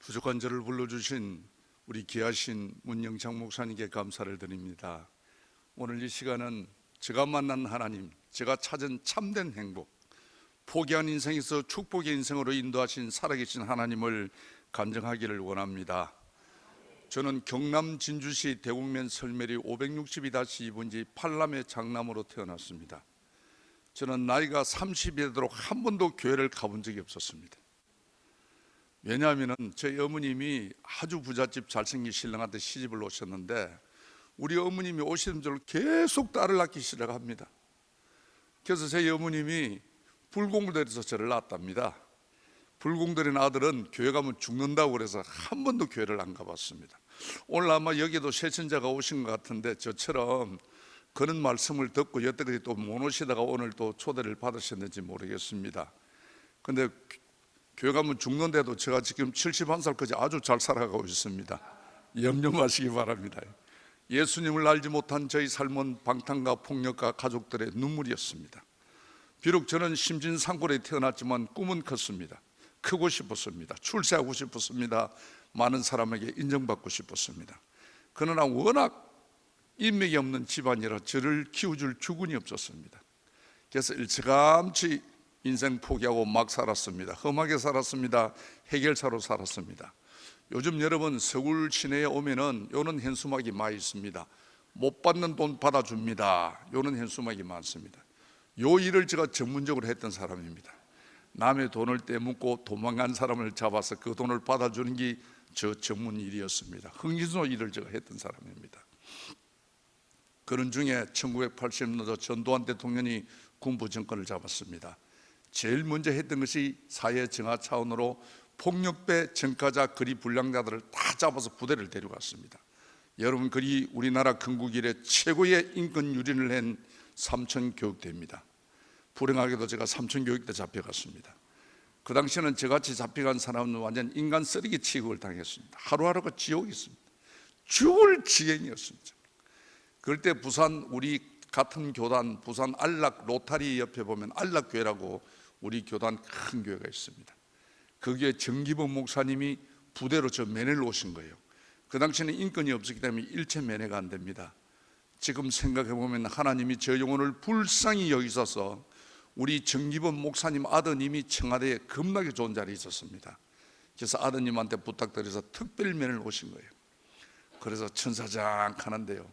부족한 저를 불러주신 우리 귀하신 문영창 목사님께 감사를 드립니다. 오늘 이 시간은 제가 만난 하나님, 제가 찾은 참된 행복, 포기한 인생에서 축복의 인생으로 인도하신 살아계신 하나님을 간증하기를 원합니다. 저는 경남 진주시 대곡면 설매리 562-2번지 팔남의 장남으로 태어났습니다. 저는 나이가 30이 되도록 한 번도 교회를 가본 적이 없었습니다. 왜냐하면 저희 어머님이 아주 부잣집 잘생긴 신랑한테 시집을 오셨는데 우리 어머님이 오시는 줄 계속 딸을 낳기 시작합니다. 그래서 저희 어머님이 불공들에서 저를 낳았답니다. 불공들인 아들은 교회 가면 죽는다고 그래서 한 번도 교회를 안 가봤습니다. 오늘 아마 여기도 세천자가 오신 것 같은데 저처럼 그런 말씀을 듣고 여태까지 또 못 오시다가 오늘 또 초대를 받으셨는지 모르겠습니다. 근데 교회 가면 죽는데도 제가 지금 71살까지 아주 잘 살아가고 있습니다. 염려 마시기 바랍니다. 예수님을 알지 못한 저희 삶은 방탕과 폭력과 가족들의 눈물이었습니다. 비록 저는 심진상골에 태어났지만 꿈은 컸습니다. 크고 싶었습니다. 출세하고 싶었습니다. 많은 사람에게 인정받고 싶었습니다. 그러나 워낙 인맥이 없는 집안이라 저를 키워줄 주군이 없었습니다. 그래서 일찌감치 인생 포기하고 막 살았습니다. 험하게 살았습니다. 해결사로 살았습니다. 요즘 여러분 서울 시내에 오면은 요런 현수막이 많이 있습니다. 못 받는 돈 받아줍니다. 요런 현수막이 많습니다. 요 일을 제가 전문적으로 했던 사람입니다. 남의 돈을 떼먹고 도망간 사람을 잡아서 그 돈을 받아주는 게 저 전문 일이었습니다. 흥신소 일을 제가 했던 사람입니다. 그런 중에 1980년도 전두환 대통령이 군부 정권을 잡았습니다. 제일 먼저 했던 것이 사회 정화 차원으로 폭력배, 전과자, 거리 불량자들을 다 잡아서 부대를 데려갔습니다. 여러분, 그리 우리나라 건국 이래 최고의 인권 유린을 한 삼천교육대입니다. 불행하게도 제가 삼천교육대 잡혀갔습니다. 그 당시에는 저같이 잡혀간 사람은 완전 인간 쓰레기 취급을 당했습니다. 하루하루가 지옥이었습니다. 죽을 지경이었습니다. 그럴 때 부산 우리 같은 교단, 부산 안락 로타리 옆에 보면 안락교회라고 우리 교단 큰 교회가 있습니다. 거기에 정기범 목사님이 부대로 저 면회를 오신 거예요. 그 당시에는 인권이 없었기 때문에 일체 면회가 안 됩니다. 지금 생각해 보면 하나님이 저 영혼을 불쌍히 여기셔서 우리 정기범 목사님 아드님이 청와대에 겁나게 좋은 자리에 있었습니다. 그래서 아드님한테 부탁드려서 특별 면회를 오신 거예요. 그래서 천사장 하는데요,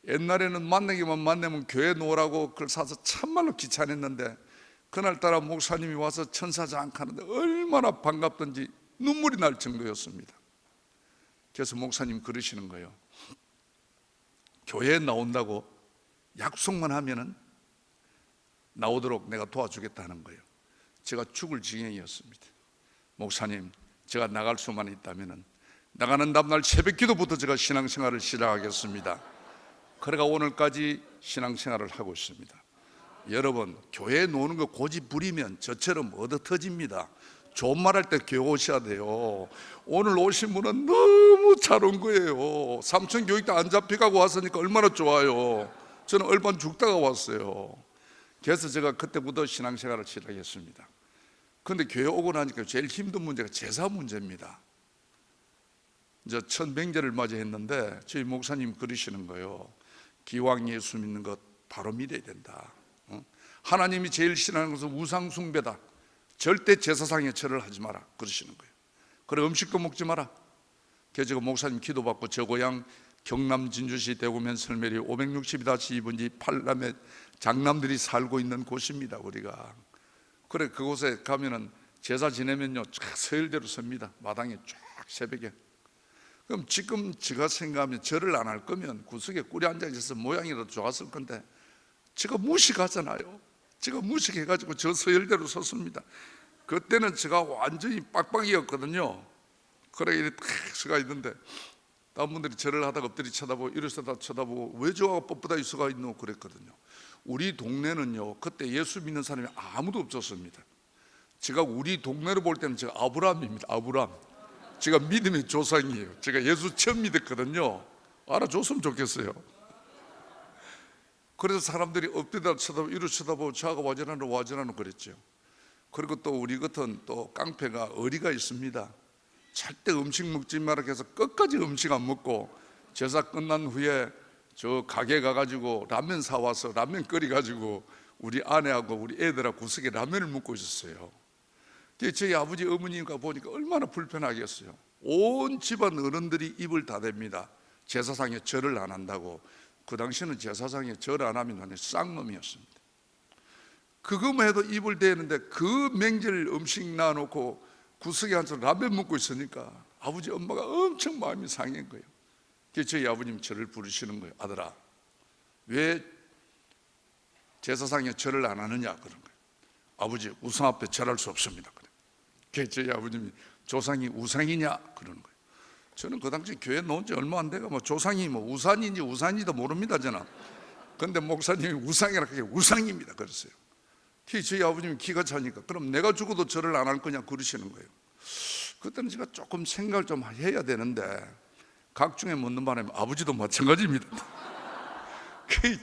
옛날에는 만나기만 만나면 교회 놓으라고 그걸 사서 참말로 귀찮았는데 그날따라 목사님이 와서 천사장 하는데 얼마나 반갑던지 눈물이 날 정도였습니다. 그래서 목사님 그러시는 거예요. 교회에 나온다고 약속만 하면은 나오도록 내가 도와주겠다는 거예요. 제가 죽을 지경이었습니다. 목사님, 제가 나갈 수만 있다면은 나가는 다음날 새벽 기도부터 제가 신앙생활을 시작하겠습니다. 그래가 오늘까지 신앙생활을 하고 있습니다. 여러분, 교회에 노는 거 고집 부리면 저처럼 얻어 터집니다. 좋은 말 할 때 교회 오셔야 돼요. 오늘 오신 분은 너무 잘 온 거예요. 삼천교육대 안 잡혀가고 왔으니까 얼마나 좋아요. 저는 얼반 죽다가 왔어요. 그래서 제가 그때부터 신앙생활을 시작했습니다. 그런데 교회 오고 나니까 제일 힘든 문제가 제사 문제입니다. 이제 천병제를 맞이했는데 저희 목사님 그러시는 거예요. 기왕 예수 믿는 것 바로 믿어야 된다. 하나님이 제일 싫어하는 것은 우상 숭배다. 절대 제사상에 절을 하지 마라 그러시는 거예요. 그래 음식도 먹지 마라. 그래서 제가 목사님 기도받고 저 고향 경남 진주시 대곡면 설매리 562-2번지 팔남의 장남들이 살고 있는 곳입니다. 우리가 그래 그곳에 가면은 제사 지내면요 쫙 서열대로 섭니다. 마당에 쫙 새벽에. 그럼 지금 제가 생각하면 절을 안 할 거면 구석에 꿀이 앉아 있어서 모양이라도 좋았을 건데 제가 무식하잖아요. 제가 무식해가지고 저 서열대로 섰습니다. 그때는 제가 완전히 빡빡이었거든요. 그래 이렇게 탁 서가 있는데 다른 분들이 절을 하다가 엎드리 쳐다보고 이래서 쳐다보고 왜 저하고 뻣뻣하게 서가 있노 그랬거든요. 우리 동네는요 그때 예수 믿는 사람이 아무도 없었습니다. 제가 우리 동네로 볼 때는 제가 아브라함입니다. 아브라함. 제가 믿음의 조상이에요. 제가 예수 처음 믿었거든요. 알아줬으면 좋겠어요. 그래서 사람들이 엎드려 쳐다보고 이리 쳐다보고 저하고 와전하노 그랬죠. 그리고 또 우리 같은 또 깡패가 어리가 있습니다. 절대 음식 먹지 마라 해서 끝까지 음식 안 먹고 제사 끝난 후에 저 가게 가가지고 라면 사와서 라면 끓여가지고 우리 아내하고 우리 애들하고 구석에 라면을 먹고 있었어요. 저희 아버지 어머니가 보니까 얼마나 불편하겠어요. 온 집안 어른들이 입을 다 댑니다. 제사상에 절을 안 한다고. 그 당시는 제사상에 절 안 하면 완전 쌍놈이었습니다. 그거만 해도 입을 대는데 그 명절 음식 놔놓고 구석에 앉아서 라면 먹고 있으니까 아버지 엄마가 엄청 마음이 상한 거예요. 그래서 저희 아버님 저를 부르시는 거예요. 아들아, 왜 제사상에 절을 안 하느냐 그런 거예요. 아버지, 우상 앞에 절할 수 없습니다. 그래서 저희 아버님이 조상이 우상이냐 그러는 거예요. 저는 그 당시 교회 나온 지 얼마 안 돼가 뭐 조상이 뭐 우산인지 우산인지도 모릅니다 저는. 근데 목사님이 우상이라 그게 우상입니다 그랬어요. 저희 아버님이 기가 차니까 그럼 내가 죽어도 절을 안 할 거냐 그러시는 거예요. 그때는 제가 조금 생각을 좀 해야 되는데 각중에 묻는 바람에 아버지도 마찬가지입니다.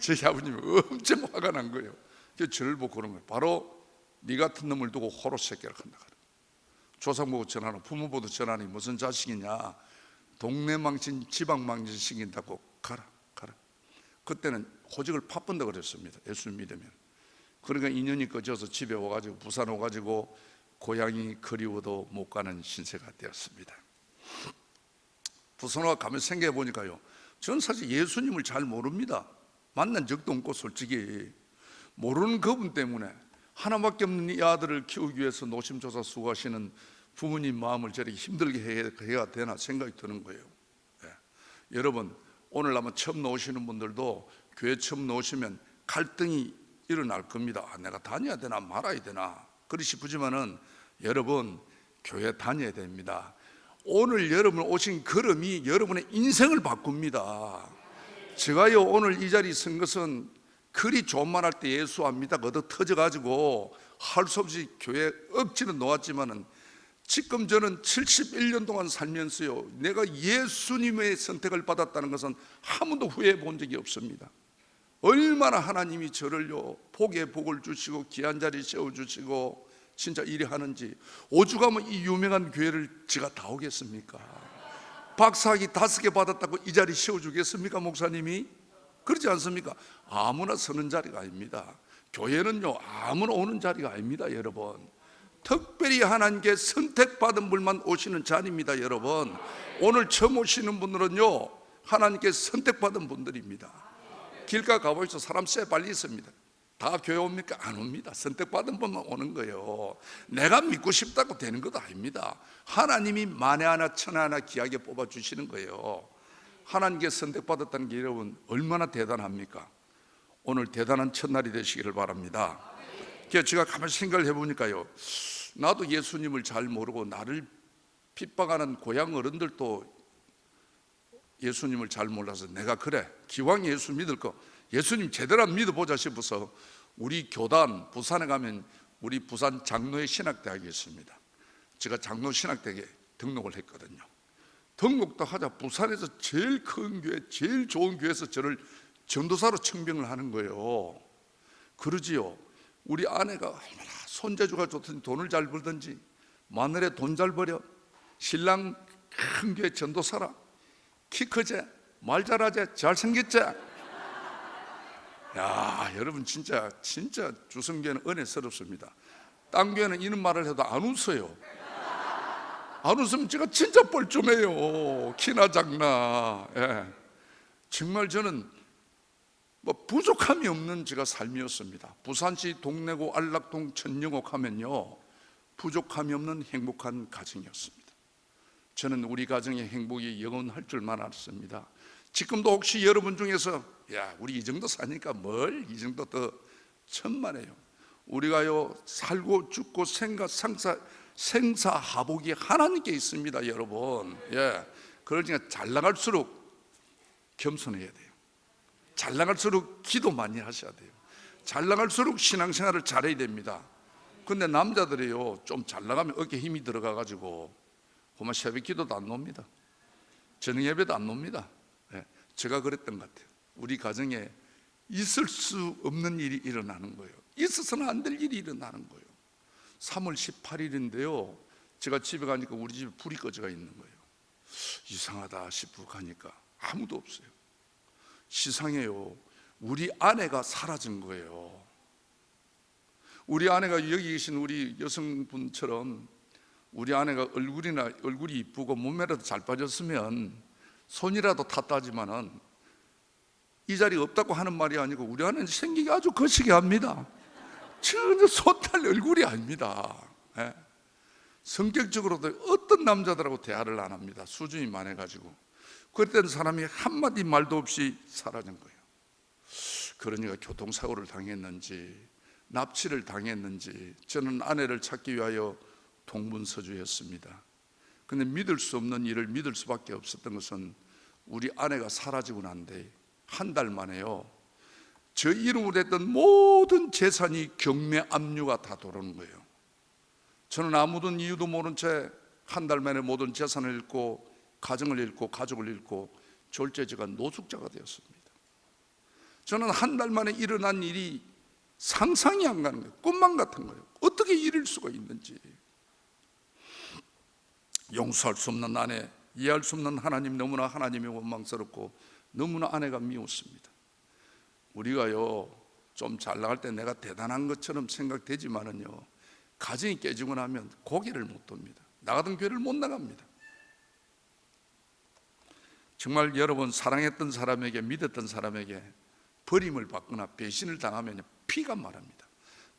저희 아버님이 엄청 화가 난 거예요. 그래서 저를 보고 그런 거예요. 바로 네 같은 놈을 두고 호로 새끼라 한다. 조상 보고 전하는 부모 보고 전하니 무슨 자식이냐, 동네 망신 지방 망신 시킨다고 가라. 그때는 호적을 파본다 그랬습니다. 예수 믿으면. 그러니까 인연이 꺼져서 집에 와가지고 부산 와가지고 고향이 그리워도 못 가는 신세가 되었습니다. 부산 와 가면 생각해 보니까요, 저는 사실 예수님을 잘 모릅니다. 만난 적도 없고 솔직히 모르는 그분 때문에 하나밖에 없는 이 아들을 키우기 위해서 노심초사 수고하시는 부모님 마음을 저렇게 힘들게 해야 되나 생각이 드는 거예요. 여러분, 오늘 아마 처음 나오시는 분들도 교회 처음 나오시면 갈등이 일어날 겁니다. 내가 다녀야 되나 말아야 되나 그리 싶으지만은 여러분, 교회 다녀야 됩니다. 오늘 여러분 오신 걸음이 여러분의 인생을 바꿉니다. 제가요 오늘 이 자리에 선 것은 그리 좋은 말 할 때 예수 안 믿다가 얻어 터져가지고 할 수 없이 교회 억지로 놓았지만은 지금 저는 71년 동안 살면서요 내가 예수님의 선택을 받았다는 것은 한 번도 후회해 본 적이 없습니다. 얼마나 하나님이 저를요 복에 복을 주시고 귀한 자리 세워주시고 진짜 이래 하는지. 오죽하면 이 유명한 교회를 제가 다 오겠습니까? 박사학위 5개 받았다고 이 자리 세워주겠습니까 목사님이? 그렇지 않습니까? 아무나 서는 자리가 아닙니다. 교회는요 아무나 오는 자리가 아닙니다 여러분. 특별히 하나님께 선택받은 분만 오시는 자리입니다 여러분. 오늘 처음 오시는 분들은요 하나님께 선택받은 분들입니다. 길가 가보시죠. 사람 쎄 빨리 있습니다. 다 교회 옵니까? 안 옵니다. 선택받은 분만 오는 거예요. 내가 믿고 싶다고 되는 것도 아닙니다. 하나님이 만에 하나 천에 하나 귀하게 뽑아주시는 거예요. 하나님께 선택받았다는 게 여러분 얼마나 대단합니까? 오늘 대단한 첫날이 되시기를 바랍니다. 그래서 제가 가만히 생각을 해보니까요 나도 예수님을 잘 모르고 나를 핍박하는 고향 어른들도 예수님을 잘 몰라서 내가 그래 기왕 예수 믿을 거 예수님 제대로 믿어보자 싶어서 우리 교단 부산에 가면 우리 부산 장로의 신학대학이 있습니다. 제가 장로 신학대학에 등록을 했거든요. 등록도 하자 부산에서 제일 큰 교회 제일 좋은 교회에서 저를 전도사로 청빙을 하는 거예요. 그러지요 우리 아내가 얼마나 손재주가 좋든지 돈을 잘 벌든지 마늘에 돈 잘 벌여 신랑 큰 교회 전도사라 키 크제 말 잘하제 잘생겼제. 야 여러분 진짜 주성교회는 은혜스럽습니다. 딴 교회는 이런 말을 해도 안 웃어요. 안 웃으면 제가 진짜 뻘쭘해요. 키나 작나. 정말 저는 뭐 부족함이 없는 제가 삶이었습니다. 부산시 동래구 안락동 천영옥 하면요 부족함이 없는 행복한 가정이었습니다. 저는 우리 가정의 행복이 영원할 줄만 알았습니다. 지금도 혹시 여러분 중에서 야 우리 이 정도 사니까 뭘 이 정도 더 천만에요. 우리가요 살고 죽고 생사하복이 하나님께 있습니다 여러분. 그러니까 잘 나갈수록 겸손해야 돼요. 잘 나갈수록 기도 많이 하셔야 돼요. 잘 나갈수록 신앙생활을 잘해야 됩니다. 근데 남자들이요 좀 잘 나가면 어깨 힘이 들어가가지고 그만 새벽 기도도 안 놉니다. 저녁 예배도 안 놉니다. 제가 그랬던 것 같아요. 우리 가정에 있을 수 없는 일이 일어나는 거예요. 있어서는 안 될 일이 일어나는 거예요. 3월 18일인데요 제가 집에 가니까 우리 집에 불이 꺼져 있는 거예요. 이상하다 싶고 가니까 아무도 없어요. 시상해요. 우리 아내가 사라진 거예요. 우리 아내가 여기 계신 우리 여성분처럼 우리 아내가 얼굴이 이쁘고 몸매라도 잘 빠졌으면 손이라도 탔다지만은 이 자리에 없다고 하는 말이 아니고 우리 아내는 생기가 아주 거시기 합니다. 전혀 손탈 얼굴이 아닙니다. 예. 성격적으로도 어떤 남자들하고 대화를 안 합니다. 수준이 많아가지고. 그럴 때는 사람이 한마디 말도 없이 사라진 거예요. 그러니까 교통사고를 당했는지 납치를 당했는지 저는 아내를 찾기 위하여 동분서주했습니다. 근데 믿을 수 없는 일을 믿을 수밖에 없었던 것은 우리 아내가 사라지고 난 뒤 한 달 만에요, 저 이름으로 했던 모든 재산이 경매 압류가 다 들어오는 거예요. 저는 아무런 이유도 모른 채 한 달 만에 모든 재산을 잃고 가정을 잃고 가족을 잃고 졸지가 노숙자가 되었습니다. 저는 한 달 만에 일어난 일이 상상이 안 가는 거예요. 꿈만 같은 거예요. 어떻게 이럴 수가 있는지. 용서할 수 없는 아내, 이해할 수 없는 하나님, 너무나 하나님이 원망스럽고 너무나 아내가 미웠습니다. 우리가요 좀 잘 나갈 때 내가 대단한 것처럼 생각되지만은요, 가정이 깨지고 나면 고개를 못 돕니다. 나가던 교회를 못 나갑니다. 정말 여러분, 사랑했던 사람에게, 믿었던 사람에게 버림을 받거나 배신을 당하면 피가 마릅니다.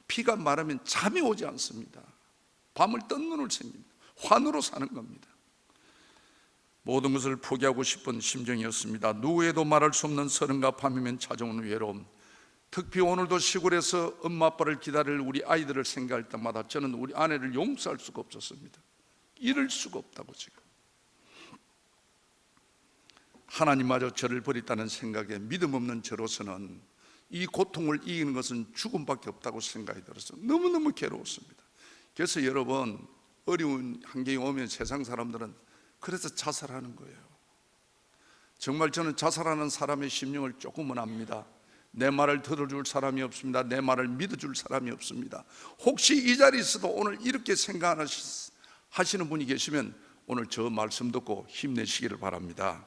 피가 마르면 잠이 오지 않습니다. 밤을 뜬 눈을 생깁니다. 환으로 사는 겁니다. 모든 것을 포기하고 싶은 심정이었습니다. 누구에도 말할 수 없는 서른과 밤이면 찾아오는 외로움. 특히 오늘도 시골에서 엄마 아빠를 기다릴 우리 아이들을 생각할 때마다 저는 우리 아내를 용서할 수가 없었습니다. 이럴 수가 없다고. 지금 하나님마저 저를 버렸다는 생각에 믿음 없는 저로서는 이 고통을 이기는 것은 죽음밖에 없다고 생각이 들어서 너무너무 괴로웠습니다. 그래서 여러분, 어려운 환경이 오면 세상 사람들은 그래서 자살하는 거예요. 정말 저는 자살하는 사람의 심령을 조금은 압니다. 내 말을 들어줄 사람이 없습니다. 내 말을 믿어줄 사람이 없습니다. 혹시 이 자리에 있어도 오늘 이렇게 생각하시는 분이 계시면 오늘 저 말씀 듣고 힘내시기를 바랍니다.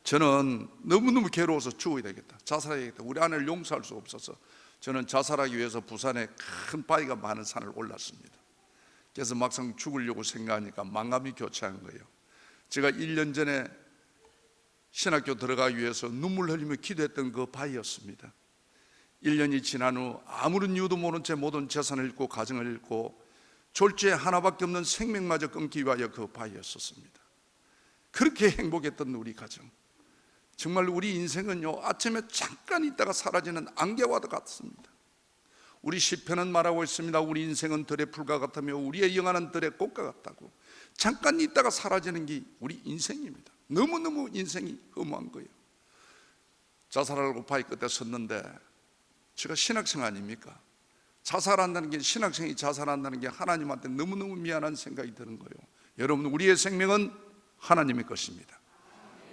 저는 너무너무 괴로워서 죽어야 되겠다, 자살해야겠다, 우리 아내를 용서할 수 없어서 저는 자살하기 위해서 부산에 큰 바위가 많은 산을 올랐습니다. 그래서 막상 죽으려고 생각하니까 망감이 교차한 거예요. 제가 1년 전에 신학교 들어가기 위해서 눈물 흘리며 기도했던 그 바위였습니다. 1년이 지난 후 아무런 이유도 모른 채 모든 재산을 잃고 가정을 잃고 졸지에 하나밖에 없는 생명마저 끊기 위하여 그 바위였었습니다. 그렇게 행복했던 우리 가정, 정말 우리 인생은요 아침에 잠깐 있다가 사라지는 안개와도 같습니다. 우리 시편은 말하고 있습니다. 우리 인생은 들의 풀과 같으며 우리의 영화는 들의 꽃과 같다고. 잠깐 있다가 사라지는 게 우리 인생입니다. 너무너무 인생이 허무한 거예요. 자살하려고 바위 끝에 섰는데 제가 신학생 아닙니까? 자살한다는 게, 신학생이 자살한다는 게 하나님한테 너무너무 미안한 생각이 드는 거예요. 여러분, 우리의 생명은 하나님의 것입니다.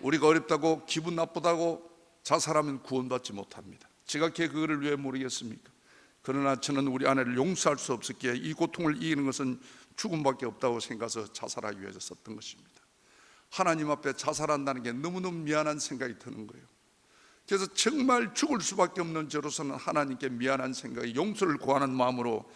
우리가 어렵다고 기분 나쁘다고 자살하면 구원받지 못합니다. 제가 그거를 왜 모르겠습니까? 그러나 저는 우리 아내를 용서할 수 없었기에 이 고통을 이기는 것은 죽음밖에 없다고 생각해서 자살하기 위해서 썼던 것입니다. 하나님 앞에 자살한다는 게 너무너무 미안한 생각이 드는 거예요. 그래서 정말 죽을 수밖에 없는 저로서는 하나님께 미안한 생각에 용서를 구하는 마음으로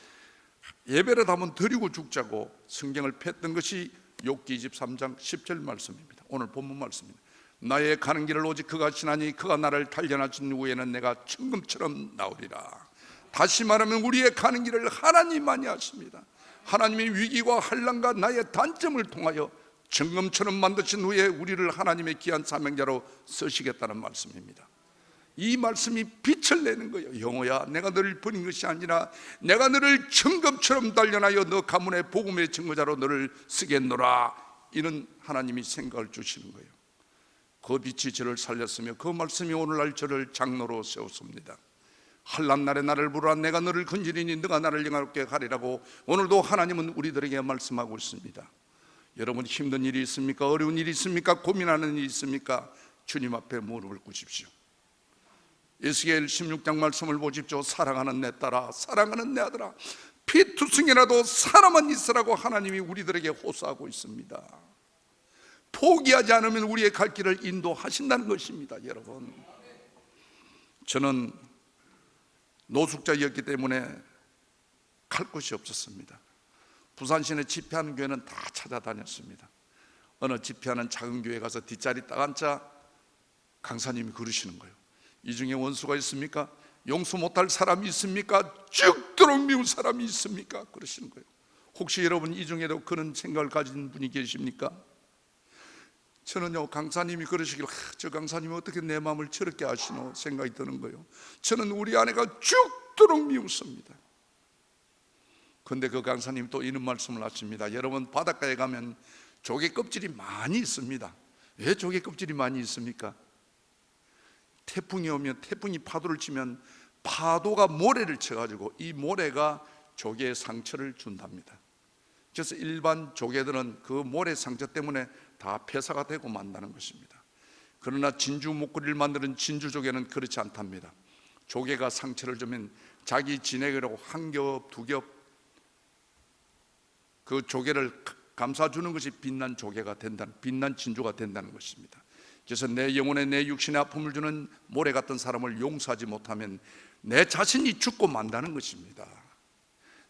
예배를 한번 드리고 죽자고 성경을 폈던 것이 욥기 23장 10절 말씀입니다. 오늘 본문 말씀입니다. 나의 가는 길을 오직 그가 지나니 그가 나를 단련하신 후에는 내가 천금처럼 나오리라. 다시 말하면 우리의 가는 길을 하나님만이 아십니다. 하나님의 위기와 환난과 나의 단점을 통하여 정금처럼 만드신 후에 우리를 하나님의 귀한 사명자로 쓰시겠다는 말씀입니다. 이 말씀이 빛을 내는 거예요. 영호야, 내가 너를 버린 것이 아니라 내가 너를 정금처럼 단련하여 너 가문의 복음의 증거자로 너를 쓰겠노라. 이런 하나님이 생각을 주시는 거예요. 그 빛이 저를 살렸으며 그 말씀이 오늘날 저를 장로로 세웠습니다. 환난 날에 나를 부르라. 내가 너를 건지리니 너가 나를 영화롭게 하리라고 오늘도 하나님은 우리들에게 말씀하고 있습니다. 여러분, 힘든 일이 있습니까? 어려운 일이 있습니까? 고민하는 일이 있습니까? 주님 앞에 무릎을 꿇으십시오. 에스겔 16장 말씀을 보십시오. 사랑하는 내 딸아, 사랑하는 내 아들아, 피투성이라도 살아만 있으라고 하나님이 우리들에게 호소하고 있습니다. 포기하지 않으면 우리의 갈 길을 인도하신다는 것입니다. 여러분, 저는 노숙자였기 때문에 갈 곳이 없었습니다. 부산시내 집회하는 교회는 다 찾아다녔습니다. 어느 집회하는 작은 교회 가서 뒷자리 딱 앉자 강사님이 그러시는 거예요. 이 중에 원수가 있습니까? 용서 못할 사람이 있습니까? 죽도록 미운 사람이 있습니까? 그러시는 거예요. 혹시 여러분 이 중에도 그런 생각을 가진 분이 계십니까? 저는요, 강사님이 그러시길, 저 강사님이 어떻게 내 마음을 저렇게 아시노 생각이 드는 거예요. 저는 우리 아내가 죽도록 미웠습니다. 그런데 그 강사님이 또 이런 말씀을 하십니다. 여러분, 바닷가에 가면 조개 껍질이 많이 있습니다. 왜 조개 껍질이 많이 있습니까? 태풍이 오면, 태풍이 파도를 치면 파도가 모래를 쳐가지고 이 모래가 조개에 상처를 준답니다. 그래서 일반 조개들은 그 모래 상처 때문에 다 폐사가 되고 만다는 것입니다. 그러나 진주 목걸이를 만드는 진주 조개는 그렇지 않답니다. 조개가 상처를 주면 자기 진액이라고 한 겹, 두 겹 그 조개를 감싸주는 것이 빛난 조개가 된다는, 빛난 진주가 된다는 것입니다. 그래서 내 영혼에, 내 육신에 아픔을 주는 모래 같은 사람을 용서하지 못하면 내 자신이 죽고 만다는 것입니다.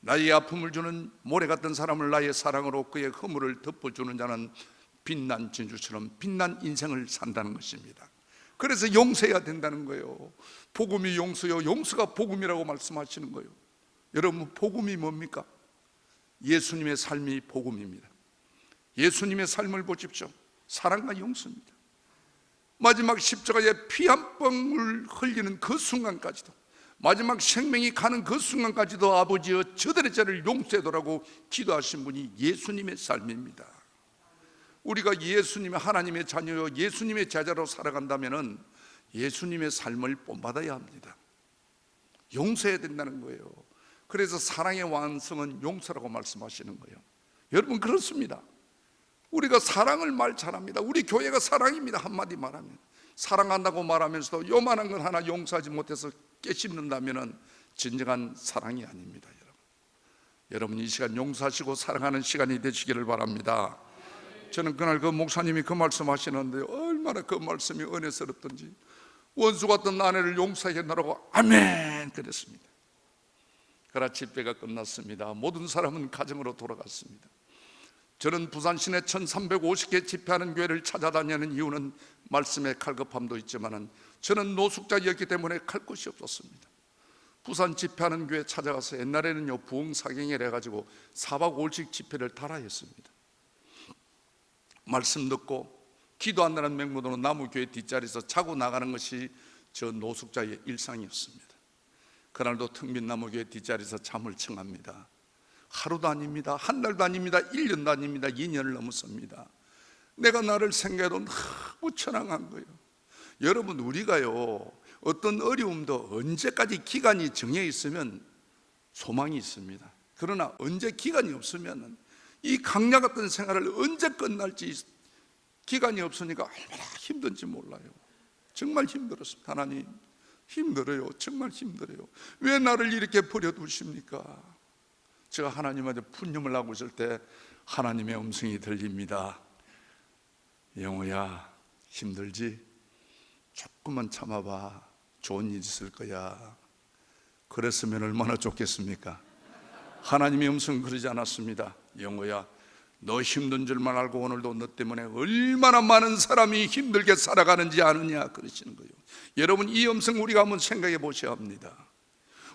나의 아픔을 주는 모래 같은 사람을 나의 사랑으로 그의 허물을 덮어주는 자는 빛난 진주처럼 빛난 인생을 산다는 것입니다. 그래서 용서해야 된다는 거예요. 복음이 용서요, 용서가 복음이라고 말씀하시는 거예요. 여러분, 복음이 뭡니까? 예수님의 삶이 복음입니다. 예수님의 삶을 보십시오. 사랑과 용서입니다. 마지막 십자가에 피 한 방울 흘리는 그 순간까지도, 마지막 생명이 가는 그 순간까지도 아버지여 저들의 죄를 용서해달라고 기도하신 분이 예수님의 삶입니다. 우리가 예수님의, 하나님의 자녀요 예수님의 제자로 살아간다면 예수님의 삶을 본받아야 합니다. 용서해야 된다는 거예요. 그래서 사랑의 완성은 용서라고 말씀하시는 거예요. 여러분, 그렇습니다. 우리가 사랑을 말 잘합니다. 우리 교회가 사랑입니다. 한마디 말하면 사랑한다고 말하면서도 요만한 걸 하나 용서하지 못해서 깨씹는다면 진정한 사랑이 아닙니다. 여러분, 이 시간 용서하시고 사랑하는 시간이 되시기를 바랍니다. 저는 그날 그 목사님이 그 말씀하시는데 얼마나 그 말씀이 은혜스럽던지, 원수 같은 아내를 용서해 나라고 아멘 그랬습니다. 그러나 집회가 끝났습니다. 모든 사람은 가정으로 돌아갔습니다. 저는 부산 시내 1350개 집회하는 교회를 찾아다니는 이유는 말씀의 갈급함도 있지만 저는 노숙자였기 때문에 갈 곳이 없었습니다. 부산 집회하는 교회 찾아가서 옛날에는요 부흥사경이라 해가지고 4박 5일씩 집회를 달아 했습니다. 말씀 듣고 기도한다는 맹목으로 나무교회 뒷자리에서 자고 나가는 것이 저 노숙자의 일상이었습니다. 그날도 텅 빈 나무교회 뒷자리에서 잠을 청합니다. 하루도 아닙니다. 한 달도 아닙니다. 1년도 아닙니다. 2년을 넘었습니다. 내가 나를 생각해도 너무 처량한 거예요. 여러분, 우리가요 어떤 어려움도 언제까지 기간이 정해 있으면 소망이 있습니다. 그러나 언제 기간이 없으면 이 강야 같은 생활을 언제 끝날지 기간이 없으니까 얼마나 힘든지 몰라요. 정말 힘들었습니다. 하나님, 힘들어요. 정말 힘들어요. 왜 나를 이렇게 버려두십니까? 제가 하나님한테 푸념을 하고 있을 때 하나님의 음성이 들립니다. 영호야, 힘들지? 조금만 참아봐. 좋은 일 있을 거야. 그랬으면 얼마나 좋겠습니까? 하나님의 음성은 그러지 않았습니다. 영호야, 너 힘든 줄만 알고 오늘도 너 때문에 얼마나 많은 사람이 힘들게 살아가는지 아느냐 그러시는 거예요. 여러분, 이 음성 우리가 한번 생각해 보셔야 합니다.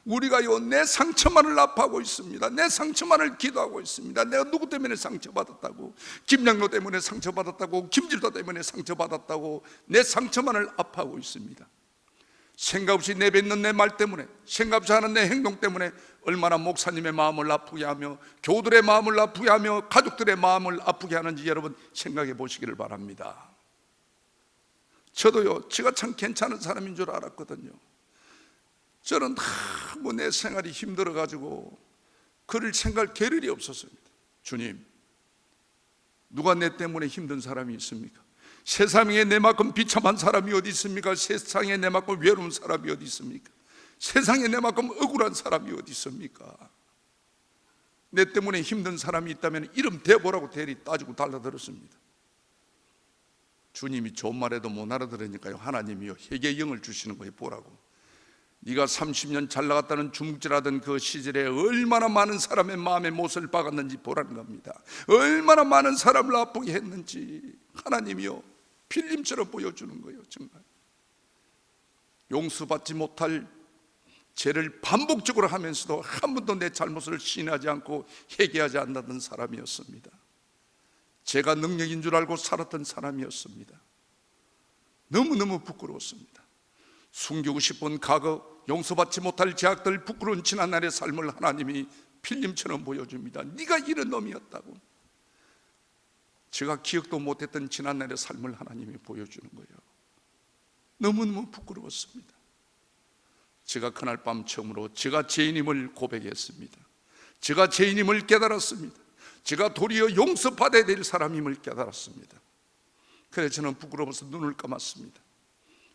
우리가요 내 상처만을 아파하고 있습니다. 내 상처만을 기도하고 있습니다. 내가 누구 때문에 상처받았다고, 김양로 때문에 상처받았다고, 김질도 때문에 상처받았다고 내 상처만을 아파하고 있습니다. 생각 없이 내뱉는 내 말 때문에, 생각 없이 하는 내 행동 때문에 얼마나 목사님의 마음을 아프게 하며 교우들의 마음을 아프게 하며 가족들의 마음을 아프게 하는지 여러분 생각해 보시기를 바랍니다. 저도요 제가 참 괜찮은 사람인 줄 알았거든요. 저는 너무 내 생활이 힘들어가지고 그를 생각할 겨를이 없었습니다. 주님, 누가 내 때문에 힘든 사람이 있습니까? 세상에 내만큼 비참한 사람이 어디 있습니까? 세상에 내만큼 외로운 사람이 어디 있습니까? 세상에 내만큼 억울한 사람이 어디 있습니까? 내 때문에 힘든 사람이 있다면 이름 대보라고 대리 따지고 달라들었습니다. 주님이 좋은 말해도 못 알아들으니까요, 하나님이요 회개의 영을 주시는 거예요. 보라고. 네가 30년 잘 나갔다는 주묵질하던 그 시절에 얼마나 많은 사람의 마음에 못을 박았는지 보라는 겁니다. 얼마나 많은 사람을 아프게 했는지 하나님이요 필름처럼 보여주는 거예요. 정말 용서받지 못할 죄를 반복적으로 하면서도 한 번도 내 잘못을 시인하지 않고 회개하지 않았던 사람이었습니다. 제가 능력인 줄 알고 살았던 사람이었습니다. 너무너무 부끄러웠습니다. 숨기고 싶은 과거, 용서받지 못할 죄악들, 부끄러운 지난날의 삶을 하나님이 필름처럼 보여줍니다. 네가 이런 놈이었다고. 제가 기억도 못했던 지난날의 삶을 하나님이 보여주는 거예요. 너무너무 부끄러웠습니다. 제가 그날 밤 처음으로 제가 죄인임을 고백했습니다. 제가 죄인임을 깨달았습니다. 제가 도리어 용서받아야 될 사람임을 깨달았습니다. 그래서 저는 부끄러워서 눈을 감았습니다.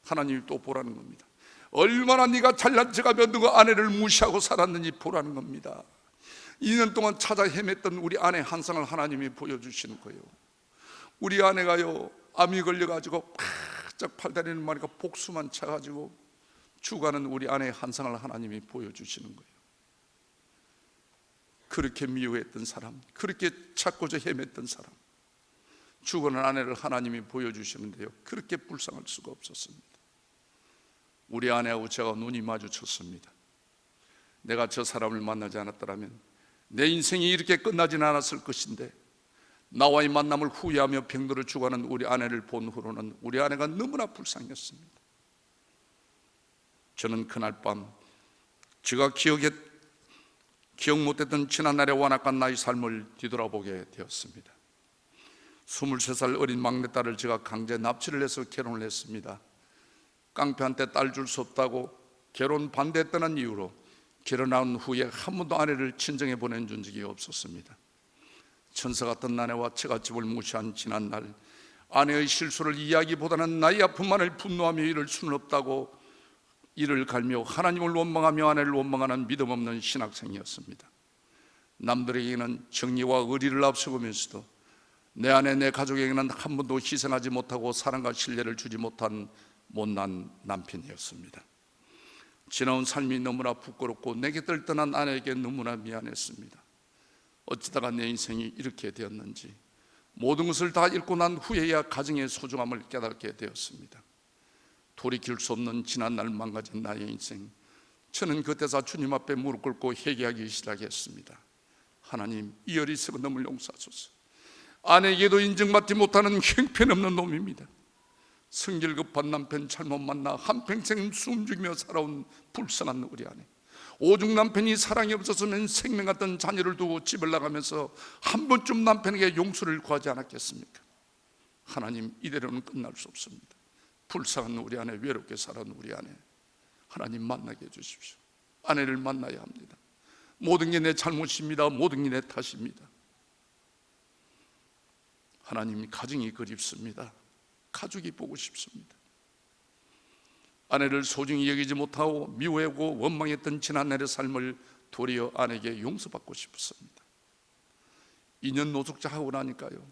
하나님이 또 보라는 겁니다. 얼마나 네가 잘난 척하며 너가 아내를 무시하고 살았는지 보라는 겁니다. 2년 동안 찾아 헤맸던 우리 아내 한상을 하나님이 보여주시는 거예요. 우리 아내가요 암이 걸려가지고 바짝 팔다리는 말이가 복수만 차가지고 죽어가는 우리 아내의 한상을 하나님이 보여주시는 거예요. 그렇게 미워했던 사람, 그렇게 찾고자 헤맸던 사람, 죽어가는 아내를 하나님이 보여주시는데요, 그렇게 불쌍할 수가 없었습니다. 우리 아내하고 제가 눈이 마주쳤습니다. 내가 저 사람을 만나지 않았더라면 내 인생이 이렇게 끝나지는 않았을 것인데, 나와의 만남을 후회하며 병들어 죽어가는 우리 아내를 본 후로는 우리 아내가 너무나 불쌍했습니다. 저는 그날 밤 제가 기억 못했던 지난날의 완악한 나의 삶을 뒤돌아보게 되었습니다. 23살 어린 막내딸을 제가 강제 납치를 해서 결혼을 했습니다. 깡패한테 딸 줄 수 없다고 결혼 반대했다는 이유로 결혼한 후에 한 번도 아내를 친정에 보내준 적이 없었습니다. 천사 같은 아내와 처갓집을 무시한 지난날, 아내의 실수를 이야기보다는 나의 아픔만을 분노하며 이럴 수는 없다고 이를 갈며 하나님을 원망하며 아내를 원망하는 믿음 없는 신학생이었습니다. 남들에게는 정의와 의리를 앞세우면서도 내 아내, 내 가족에게는 한 번도 희생하지 못하고 사랑과 신뢰를 주지 못한 못난 남편이었습니다. 지나온 삶이 너무나 부끄럽고 내게 뜰떠난 아내에게 너무나 미안했습니다. 어찌다가 내 인생이 이렇게 되었는지, 모든 것을 다 잃고 난 후에야 가정의 소중함을 깨닫게 되었습니다. 돌이킬 수 없는 지난날 망가진 나의 인생, 저는 그때서 주님 앞에 무릎 꿇고 회개하기 시작했습니다. 하나님, 이 어리석은 놈을 용서하소서. 아내에게도 인정받지 못하는 형편없는 놈입니다. 성질 급한 남편 잘못 만나 한평생 숨죽이며 살아온 불쌍한 우리 아내, 오죽 남편이 사랑이 없었으면 생명 같은 자녀를 두고 집을 나가면서 한 번쯤 남편에게 용서를 구하지 않았겠습니까? 하나님, 이대로는 끝날 수 없습니다. 불쌍한 우리 아내, 외롭게 살아온 우리 아내, 하나님 만나게 해주십시오. 아내를 만나야 합니다. 모든 게 내 잘못입니다. 모든 게 내 탓입니다. 하나님, 가정이 그립습니다. 가족이 보고 싶습니다. 아내를 소중히 여기지 못하고 미워하고 원망했던 지난날의 삶을 도리어 아내에게 용서받고 싶었습니다. 2년 노숙자 하고 나니까요,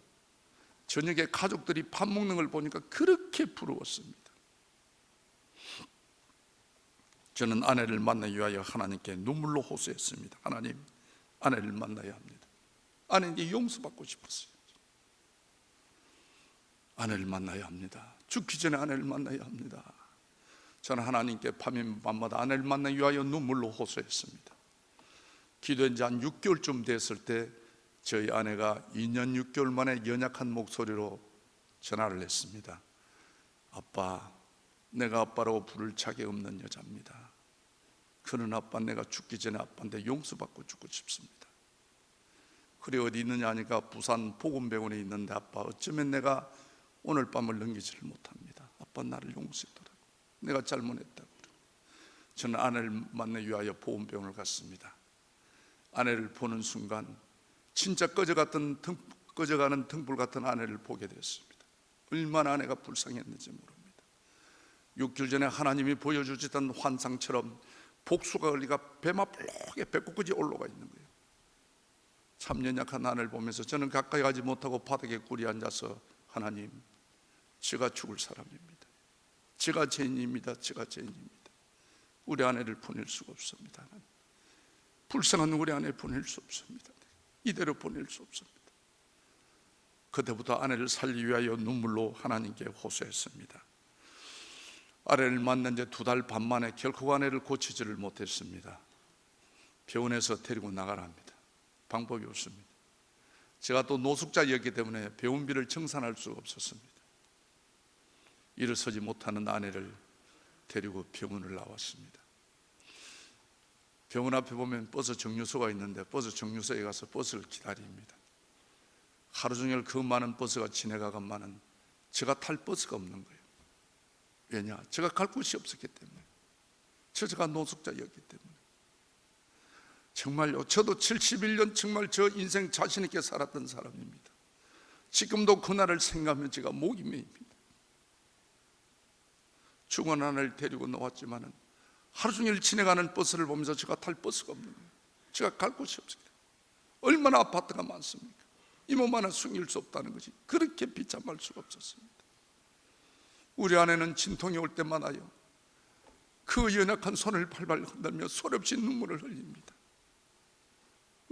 저녁에 가족들이 밥 먹는 걸 보니까 그렇게 부러웠습니다. 저는 아내를 만나기 위하여 하나님께 눈물로 호소했습니다. 하나님, 아내를 만나야 합니다. 아내에게 용서받고 싶었어요. 아내를 만나야 합니다. 죽기 전에 아내를 만나야 합니다. 저는 하나님께 밤마다 아내를 만나기 위하여 눈물로 호소했습니다. 기도한 지 한 6개월쯤 됐을 때 저희 아내가 2년 6개월 만에 연약한 목소리로 전화를 했습니다. 아빠, 내가 아빠라고 부를 자격 없는 여자입니다. 그런 아빠, 내가 죽기 전에 아빠한테 용서받고 죽고 싶습니다. 그래, 어디 있느냐 하니까 부산 보건병원에 있는데, 아빠, 어쩌면 내가 오늘 밤을 넘기지를 못합니다. 아빠, 나를 용서해달라고, 내가 잘못했다고. 저는 아내를 만나기 위하여 보건병원을 갔습니다. 아내를 보는 순간 진짜 꺼져가는 등불 같은 아내를 보게 됐습니다. 얼마나 아내가 불쌍했는지 모릅니다. 6개월 전에 하나님이 보여주시던 환상처럼 복수가 걸리가 배만 볼록에 배꼽까지 올라가 있는 거예요. 참 연약한 아내를 보면서 저는 가까이 가지 못하고 바닥에 꿇이 앉아서 하나님, 제가 죽을 사람입니다. 제가 죄인입니다. 제가 죄인입니다. 우리 아내를 보낼 수가 없습니다. 불쌍한 우리 아내 보낼 수 없습니다. 이대로 보낼 수 없습니다. 그때부터 아내를 살리기 위하여 눈물로 하나님께 호소했습니다. 아내를 만난 지 2달 반 만에 결코 아내를 고치지를 못했습니다. 병원에서 데리고 나가라 합니다. 방법이 없습니다. 제가 또 노숙자였기 때문에 병원비를 정산할 수가 없었습니다. 일어서지 못하는 아내를 데리고 병원을 나왔습니다. 병원 앞에 보면 버스 정류소가 있는데 버스 정류소에 가서 버스를 기다립니다. 하루 종일 그 많은 버스가 지나가건만은 제가 탈 버스가 없는 거예요. 왜냐? 제가 갈 곳이 없었기 때문에. 제가 노숙자였기 때문에. 정말요, 저도 71년 정말 저 인생 자신 있게 살았던 사람입니다. 지금도 그날을 생각하면 제가 목이 메입니다. 죽은 아내를 데리고 나왔지만은 하루 종일 지나가는 버스를 보면서 제가 탈 버스가 없는 거예요. 제가 갈 곳이 없습니다. 얼마나 아파트가 많습니까? 이 몸 하나 숨길 수 없다는 것이 그렇게 비참할 수가 없었습니다. 우리 아내는 진통이 올 때마다요, 그 연약한 손을 발발 흔들며 소리없이 눈물을 흘립니다.